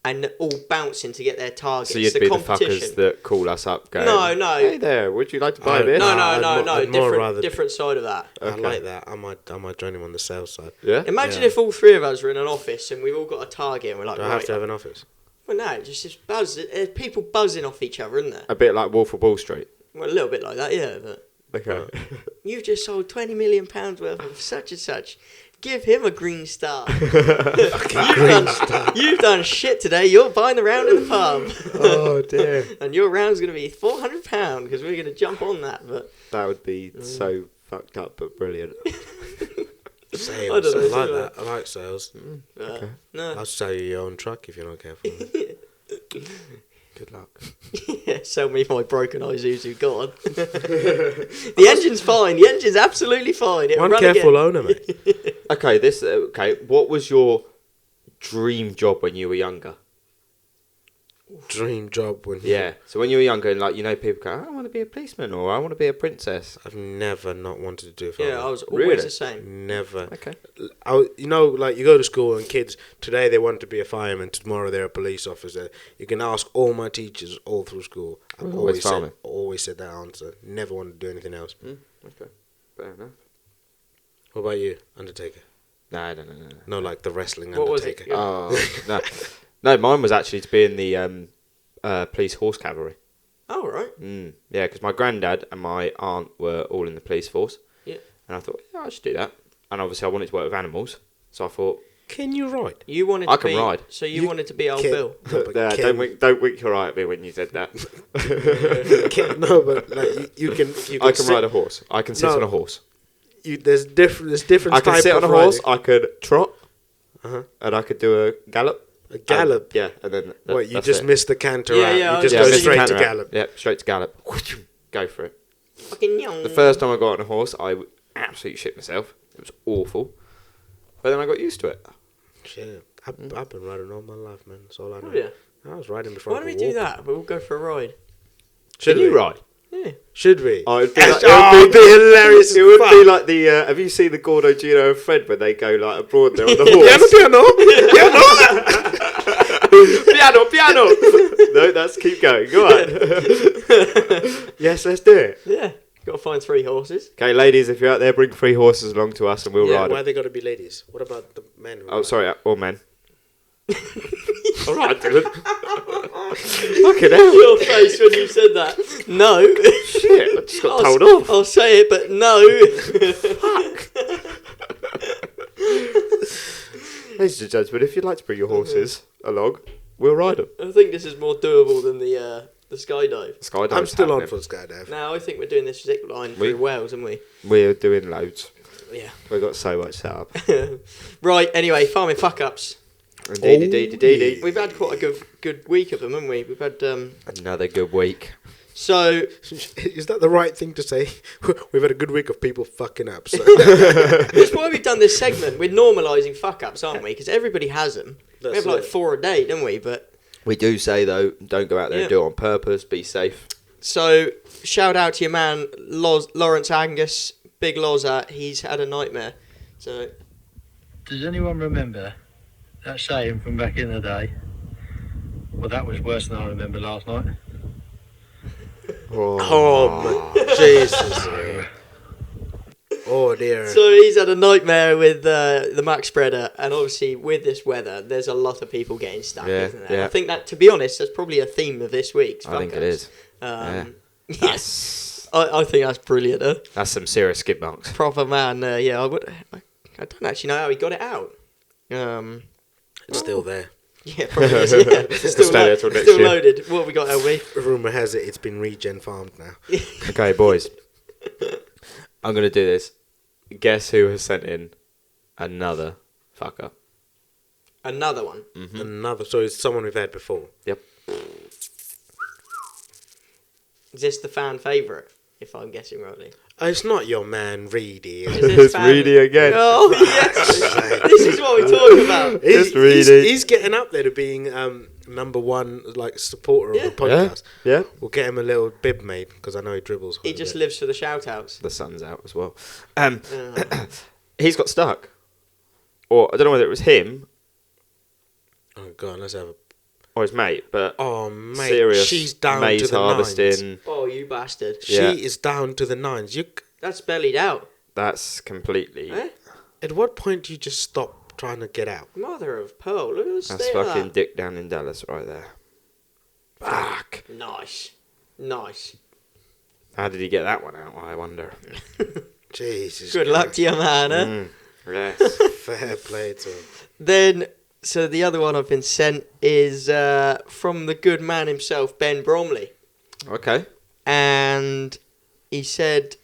and all bouncing to get their targets. So you'd the be the competition. fuckers that call us up going, No. hey there, would you like to buy this? No. I'd more rather- Different side of that. I Okay. like that. I might join him on the sales side. Yeah? Imagine Yeah. if all three of us were in an office and we've all got a target and we're like, Do I have to have an office? Well, no, just this buzz. There's people buzzing off each other, isn't there? A bit like Wolf of Wall Street. Well, a little bit like that, yeah. But Okay. you've just sold £20 million worth of such and such. Give him a green star. You've done shit today. You're buying the round in the pub. Oh dear. And your round's going to be £400 because we're going to jump on that. But That would be so fucked up but brilliant. Sales. I don't know, like something that. I like sales. no. I'll sell you your own truck if you're not careful. Good luck. Yeah, sell me my broken Isuzu. Go on. The engine's fine. The engine's absolutely fine. It'll One run careful again. owner, mate. Okay, what was your dream job when you were younger? Dream job when Yeah. So when you were younger, and like, you know, people go, I want to be a policeman or I want to be a princess. I've never not wanted to do it. Yeah, I was always Really? the same. Never. Okay. You know, like you go to school and kids today they want to be a fireman, tomorrow they're a police officer. You can ask all my teachers all through school. I've Always fireman. always said that answer. Never wanted to do anything else. Okay. Fair enough. What about you, Undertaker? No. No, like the wrestling What was it? Undertaker. Oh, no, mine was actually to be in the police horse cavalry. Oh, right. Yeah, because my granddad and my aunt were all in the police force. Yeah. And I thought, yeah, I should do that. And obviously I wanted to work with animals. So I thought, Can you ride? You wanted I to can be, ride. So you wanted to be old Bill. No, but don't wink your eye at me when you said that. no, but like you can. I can ride a horse. I can sit No. on a horse. There's different. I can type sit of on a horse. riding. I could trot. Uh-huh. And I could do a gallop. A gallop. Yeah, and then What, you that's just it. missed the canter Yeah, out. yeah, I You was just Yeah, go I missed straight the to canter out. gallop. Yeah, straight to gallop. Go for it. Fucking young. The first time I got on a horse, I absolutely shit myself. It was awful. But then I got used to it. Shit. I've been riding all my life, man. That's all I know. Oh, yeah. I was riding before Why I don't we could do walk. that? We'll go for a ride. Should Can you we? ride? Yeah. Should we? Oh, it'd be Yes, like- oh, it'd be hilarious. It would as be fuck. like the. Have you seen the Gordo, Gino, and Fred when they go like abroad? They're on the horse. piano. No, that's keep going. Go on. Yes, let's do it. Yeah. Got to find 3 horses. Okay, ladies, if you're out there, bring 3 horses along to us, and we'll Yeah, ride Why them. they got to be ladies? What about the men? Who Oh, ride? sorry, all men. All right, dude. Fucking hell. Your face when you said that. No. Shit, I just got told I'll, off. I'll say it, but no. Ladies and gentlemen, if you'd like to bring your horses along, we'll ride them. I think this is more doable than the skydive. Skydive's I'm still on happening. for skydive. Now I think we're doing this zip line We- through Wales, aren't we? We're doing loads. Yeah. We've got so much set up. Right. Anyway, farming fuck ups. Indeed. We've had quite a good week of them, haven't we? We've had Another good week. so Is that the right thing to say? We've had a good week of people fucking up. So. that's why we've done this segment. We're normalising fuck ups, aren't we? Because everybody has them. We That's have like it. 4 a day, don't we? But We do say, though, don't go out there and do it on purpose. Be safe. so shout out to your man Lawrence Angus, Big Loza. He's had a nightmare. So Does anyone remember that saying from back in the day? Well, that was worse than I remember last night. Jesus. Oh dear. So he's had a nightmare with the Max spreader, and obviously with this weather, there's a lot of people getting stuck, Yeah, isn't there? yeah. I think that, to be honest, that's probably a theme of this week's. I think it fuck-ups. is. Yeah. Yes, I think that's brilliant. That's some serious skid marks. Proper man. Yeah, I don't actually know how he got it out. It's still there. Yeah, probably is. Yeah. Still, Stay there till next still year. loaded. What have we got, LB? Rumour has it it's been regen farmed now. Okay, boys. I'm going to do this. Guess who has sent in another fucker? Another one. Another. So it's someone we've had before. Yep. Is this the fan favourite? if I'm guessing rightly. It's not your man, Reedy. Is it It's family? Reedy again. Oh, yes! This is what we're talking about. He's getting up there to being number one like supporter of the podcast. Yeah. We'll get him a little bib made because I know he dribbles. He quite a just bit. lives for the shout-outs. The sun's out as well. He's got stuck. Or, I don't know whether it was him Oh god, let's have a. or his mate, but Oh mate, serious she's down maize to the harvesting. nines. Oh, you bastard. She Yeah. is down to the nines. That's bellied out. That's completely... Eh? At what point do you just stop trying to get out? Mother of pearl. Look at the That's state of fucking that. Dick down in Dallas right there. Fuck. Nice. Nice. How did he get that one out, I wonder? Jesus. Good luck to your man, eh? Yes. Fair play to him. Then, so the other one I've been sent is from the good man himself, Ben Bromley. Okay. And he said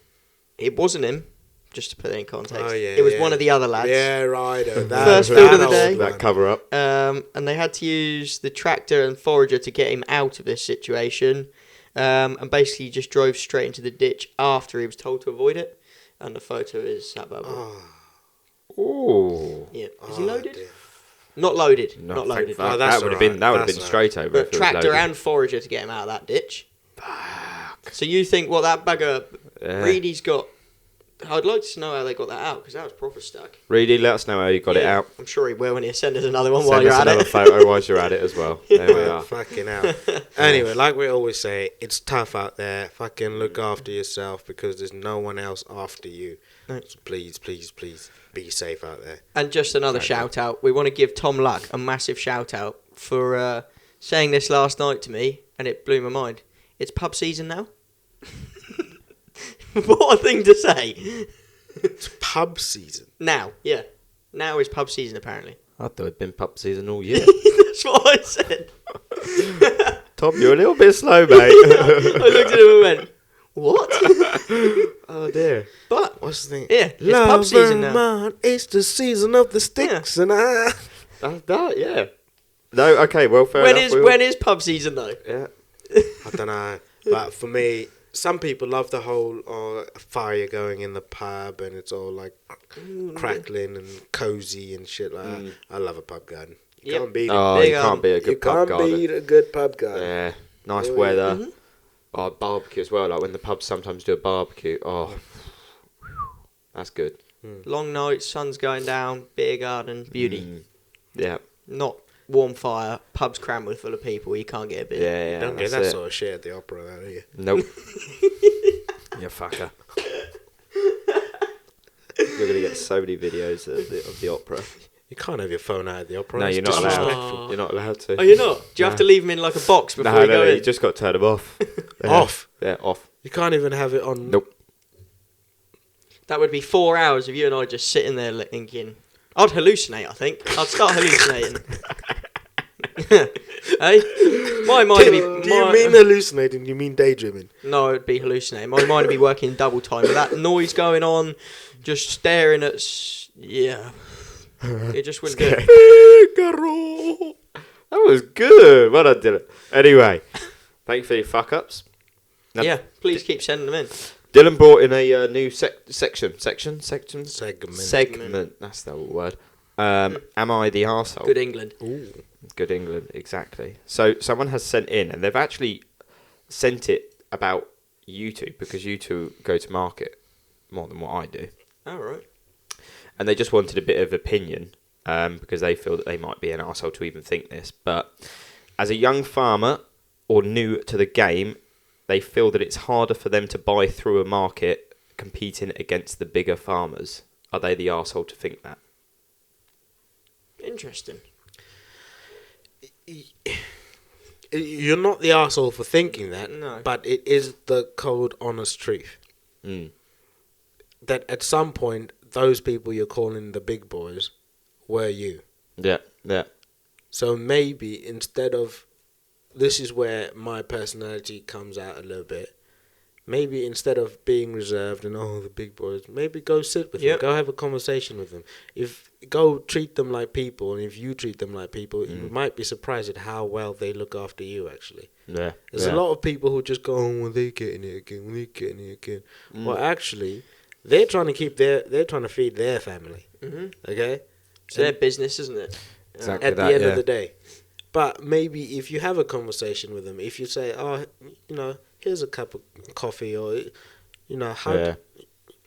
it wasn't him, just to put it in context. Oh, yeah, it was yeah. one of the other lads. Yeah, right. First field of the day. That cover up. And they had to use the tractor and forager to get him out of this situation. And basically just drove straight into the ditch after he was told to avoid it. And the photo is that bubble. Oh, Ooh. Yeah. Is he loaded? dear. Not loaded. No, Not thank loaded. fuck. Oh, that's that would have alright. been That's straight over. But if it was tractor loaded. and forager to get him out of that ditch. So you think what that bugger Yeah. Reedy's got? I'd like to know how they got that out because that was proper stuck. Reedy, let us know how you got it Yeah, out. I'm sure he will when he send us another one while Send you're us at another it. photo while you're at it as well. There we are. Fucking hell. Anyway, like we always say, it's tough out there. Fucking look after yourself because there's no one else after you. No. So please, please, please be safe out there. And just another shout out. We want to give Tom Luck a massive shout out for saying this last night to me, and it blew my mind. It's pub season now. What a thing to say. It's pub season. Now, yeah. Now is pub season apparently. I thought it'd been pub season all year. That's what I said. Tom, you're a little bit slow, mate. I looked at him and went, what? Oh dear. But What's the thing? yeah, it's pub season now. Vermont, it's the season of the sticks, and That's that, yeah. No, okay, well, fair enough. When is pub season though? Yeah. I don't know. But for me, some people love the whole fire going in the pub, and it's all like crackling and cozy and shit like that. I love a pub garden. You Yep. can't beat it. Oh, Big you can't be a You good pub can't garden. beat a good pub garden. Yeah, nice Oh, yeah. weather. Oh, barbecue as well. Like when the pubs sometimes do a barbecue. Oh, that's good. Long nights, sun's going down, beer garden, beauty. Yeah, Not warm fire, pubs crammed full of people. You can't get a beer. yeah, yeah. Don't get that's that it. sort of shit at the opera, though, do you? Nope. You fucker. You're gonna get so many videos of the opera. You can't have your phone out at the opera. No, It's you're not disrespectful. allowed. You're not allowed to. Oh, you're not? Do you have No. to leave them in like a box before No, you go no, in? you just got to turn them off. Yeah. Off. Yeah, off. You can't even have it on. Nope. That would be 4 hours of you and I just sitting there thinking. I'd hallucinate, I think. I'd start hallucinating. Hey? My mind would be... Do you mean hallucinating? Do you mean daydreaming? No, it'd be hallucinating. My mind would be working double time with that noise going on, just staring at... Yeah. It just wouldn't do it. Figaro. That was good. Well done, Dylan. Anyway, thank you for your fuck ups. Now, Yeah, please keep sending them in. Dylan brought in a new segment. That's the word. Am I the arsehole? Good England. Ooh. Good England, exactly. So someone has sent in, and they've actually sent it about you two because you two go to market more than what I do, All right. and they just wanted a bit of opinion because they feel that they might be an arsehole to even think this. But as a young farmer or new to the game, they feel that it's harder for them to buy through a market competing against the bigger farmers. Are they the arsehole to think that? Interesting. You're not the arsehole for thinking that, No. but it is the cold, honest truth. Mm. That at some point, those people you're calling the big boys were you. Yeah, yeah. So maybe instead of... This is where my personality comes out a little bit. maybe instead of being reserved and the big boys, maybe go sit with them, go have a conversation with them. Go treat them like people, and if you treat them like people, you might be surprised at how well they look after you. Actually, there's a lot of people who just go, "Oh, well, they're getting it again. Well, they're getting it again." Well, actually, they're trying to feed their family. Okay, it's their business, isn't it? Exactly. At the end of the day. But maybe if you have a conversation with them, if you say, here's a cup of coffee, or, how...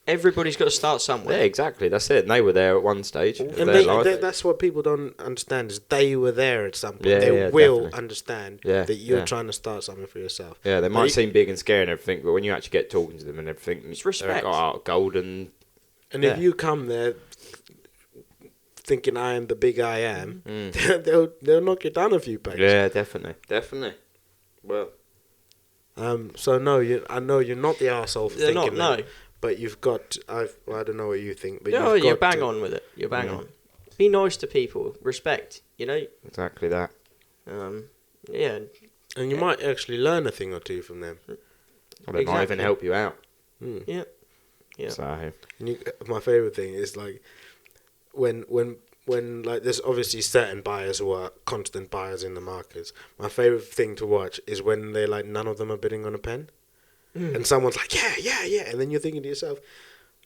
Everybody's got to start somewhere. Yeah, exactly. That's it. And they were there at one stage of And their life. that's what people don't understand, is they were there at some point. Yeah, they will definitely. understand Yeah, that you're yeah. trying to start something for yourself. Yeah, they might seem big and scary and everything, but when you actually get talking to them and everything, It's respect. They're like, golden. And if you come there thinking I am the big I am, they'll knock you down a few pegs. Yeah, definitely. Well, so no, I know you're not the arsehole for thinking that. No. But you've got, I don't know what you think, but You're bang on with it. You're bang on. Be nice to people. Respect, exactly that. Yeah. And you might actually learn a thing or two from them. Or they might even help you out. Yeah. So, And my favourite thing is like, when like there's obviously certain buyers who are constant buyers in the markets. My favourite thing to watch is when they're like, none of them are bidding on a pen. And someone's like, yeah. And then you're thinking to yourself,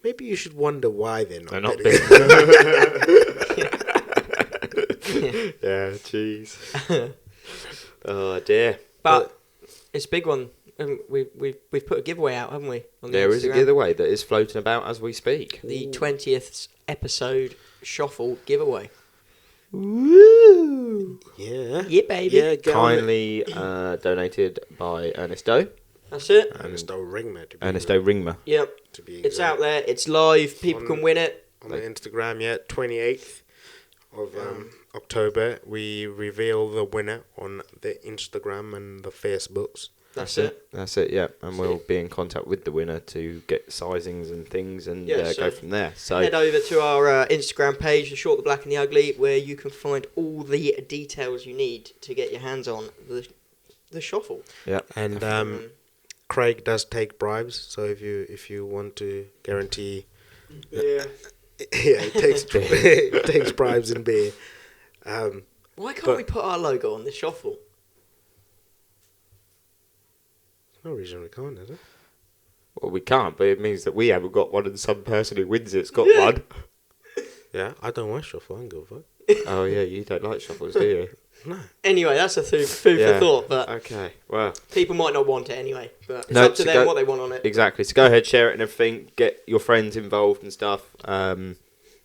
maybe you should wonder why they're not bidding. Yeah, jeez. Oh, dear. But it's a big one. We've put a giveaway out, haven't we? On the There is a Instagram? giveaway that is floating about as we speak. The 20th episode shuffle giveaway. Woo! Yeah. Yeah, baby. Yeah, get on it. Kindly donated by Ernesto. That's it. Ernesto Ringmer. Ernesto Ringmer. Yep. To be It's exact. out there. It's live. People can win it. On the Instagram, 28th of October, we reveal the winner on the Instagram and the Facebooks. That's it. That's it, yeah. And we'll be in contact with the winner to get sizings and things and Yeah, so go from there. So Head over to our Instagram page, The Short, the Black and the Ugly, where you can find all the details you need to get your hands on the shuffle. yeah. And Craig does take bribes, so if you want to guarantee, Yeah. it takes bribes in beer. Why can't But- we put our logo on the shuffle? No reason we can't, is it? Well, we can't, but it means that we haven't got one and some person who wins it's got Yeah. one. Yeah, I don't want shuffle. I don't give a fuck. Oh, yeah, you don't like shuffles, do you? No. Anyway, that's a food for Yeah. thought, but Okay, well, people might not want it anyway. But it's No, up to to them go- what they want on it. exactly. So go ahead, share it and everything. Get your friends involved and stuff. And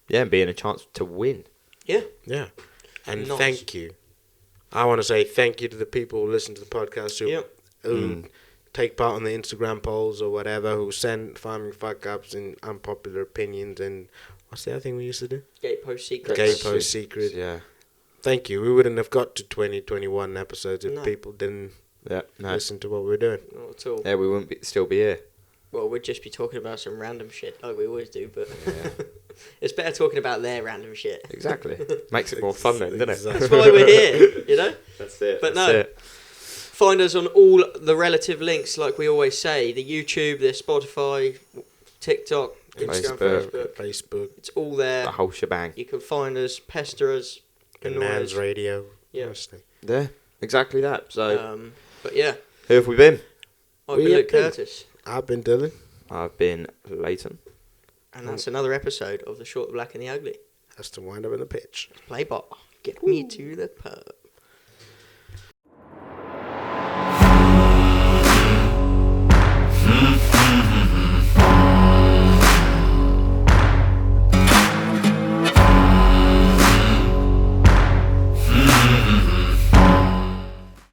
be in a chance to win. Yeah. And Nice. thank you. I want to say thank you to the people who listen to the podcast who take part on the Instagram polls or whatever, who send farming fuck-ups and unpopular opinions and what's the other thing we used to do? Gate post secrets. Gay post secret. Yeah. Thank you. We wouldn't have got to 21 episodes if No. people didn't Yeah, no. listen to what we were doing. Not at all. Yeah, we wouldn't still be here. Well, we'd just be talking about some random shit, like we always do, but Yeah. it's better talking about their random shit. Exactly. Makes it more fun then, doesn't it? Exactly. That's why we're here, you know? That's it. But that's no. it. Find us on all the relative links, like we always say. The YouTube, the Spotify, TikTok, Instagram, Facebook. Facebook, It's all there. The whole shebang. You can find us, pester us, and annoy Man's us. Radio. Yeah. Honestly. Yeah, exactly that. So, But yeah, who have we been? I've We been have Luke been. Curtis. I've been Dylan. I've been Leighton. And that's another episode of The Short, the Black and the Ugly. Has to wind up in the pitch. Play ball. Get me to the pub.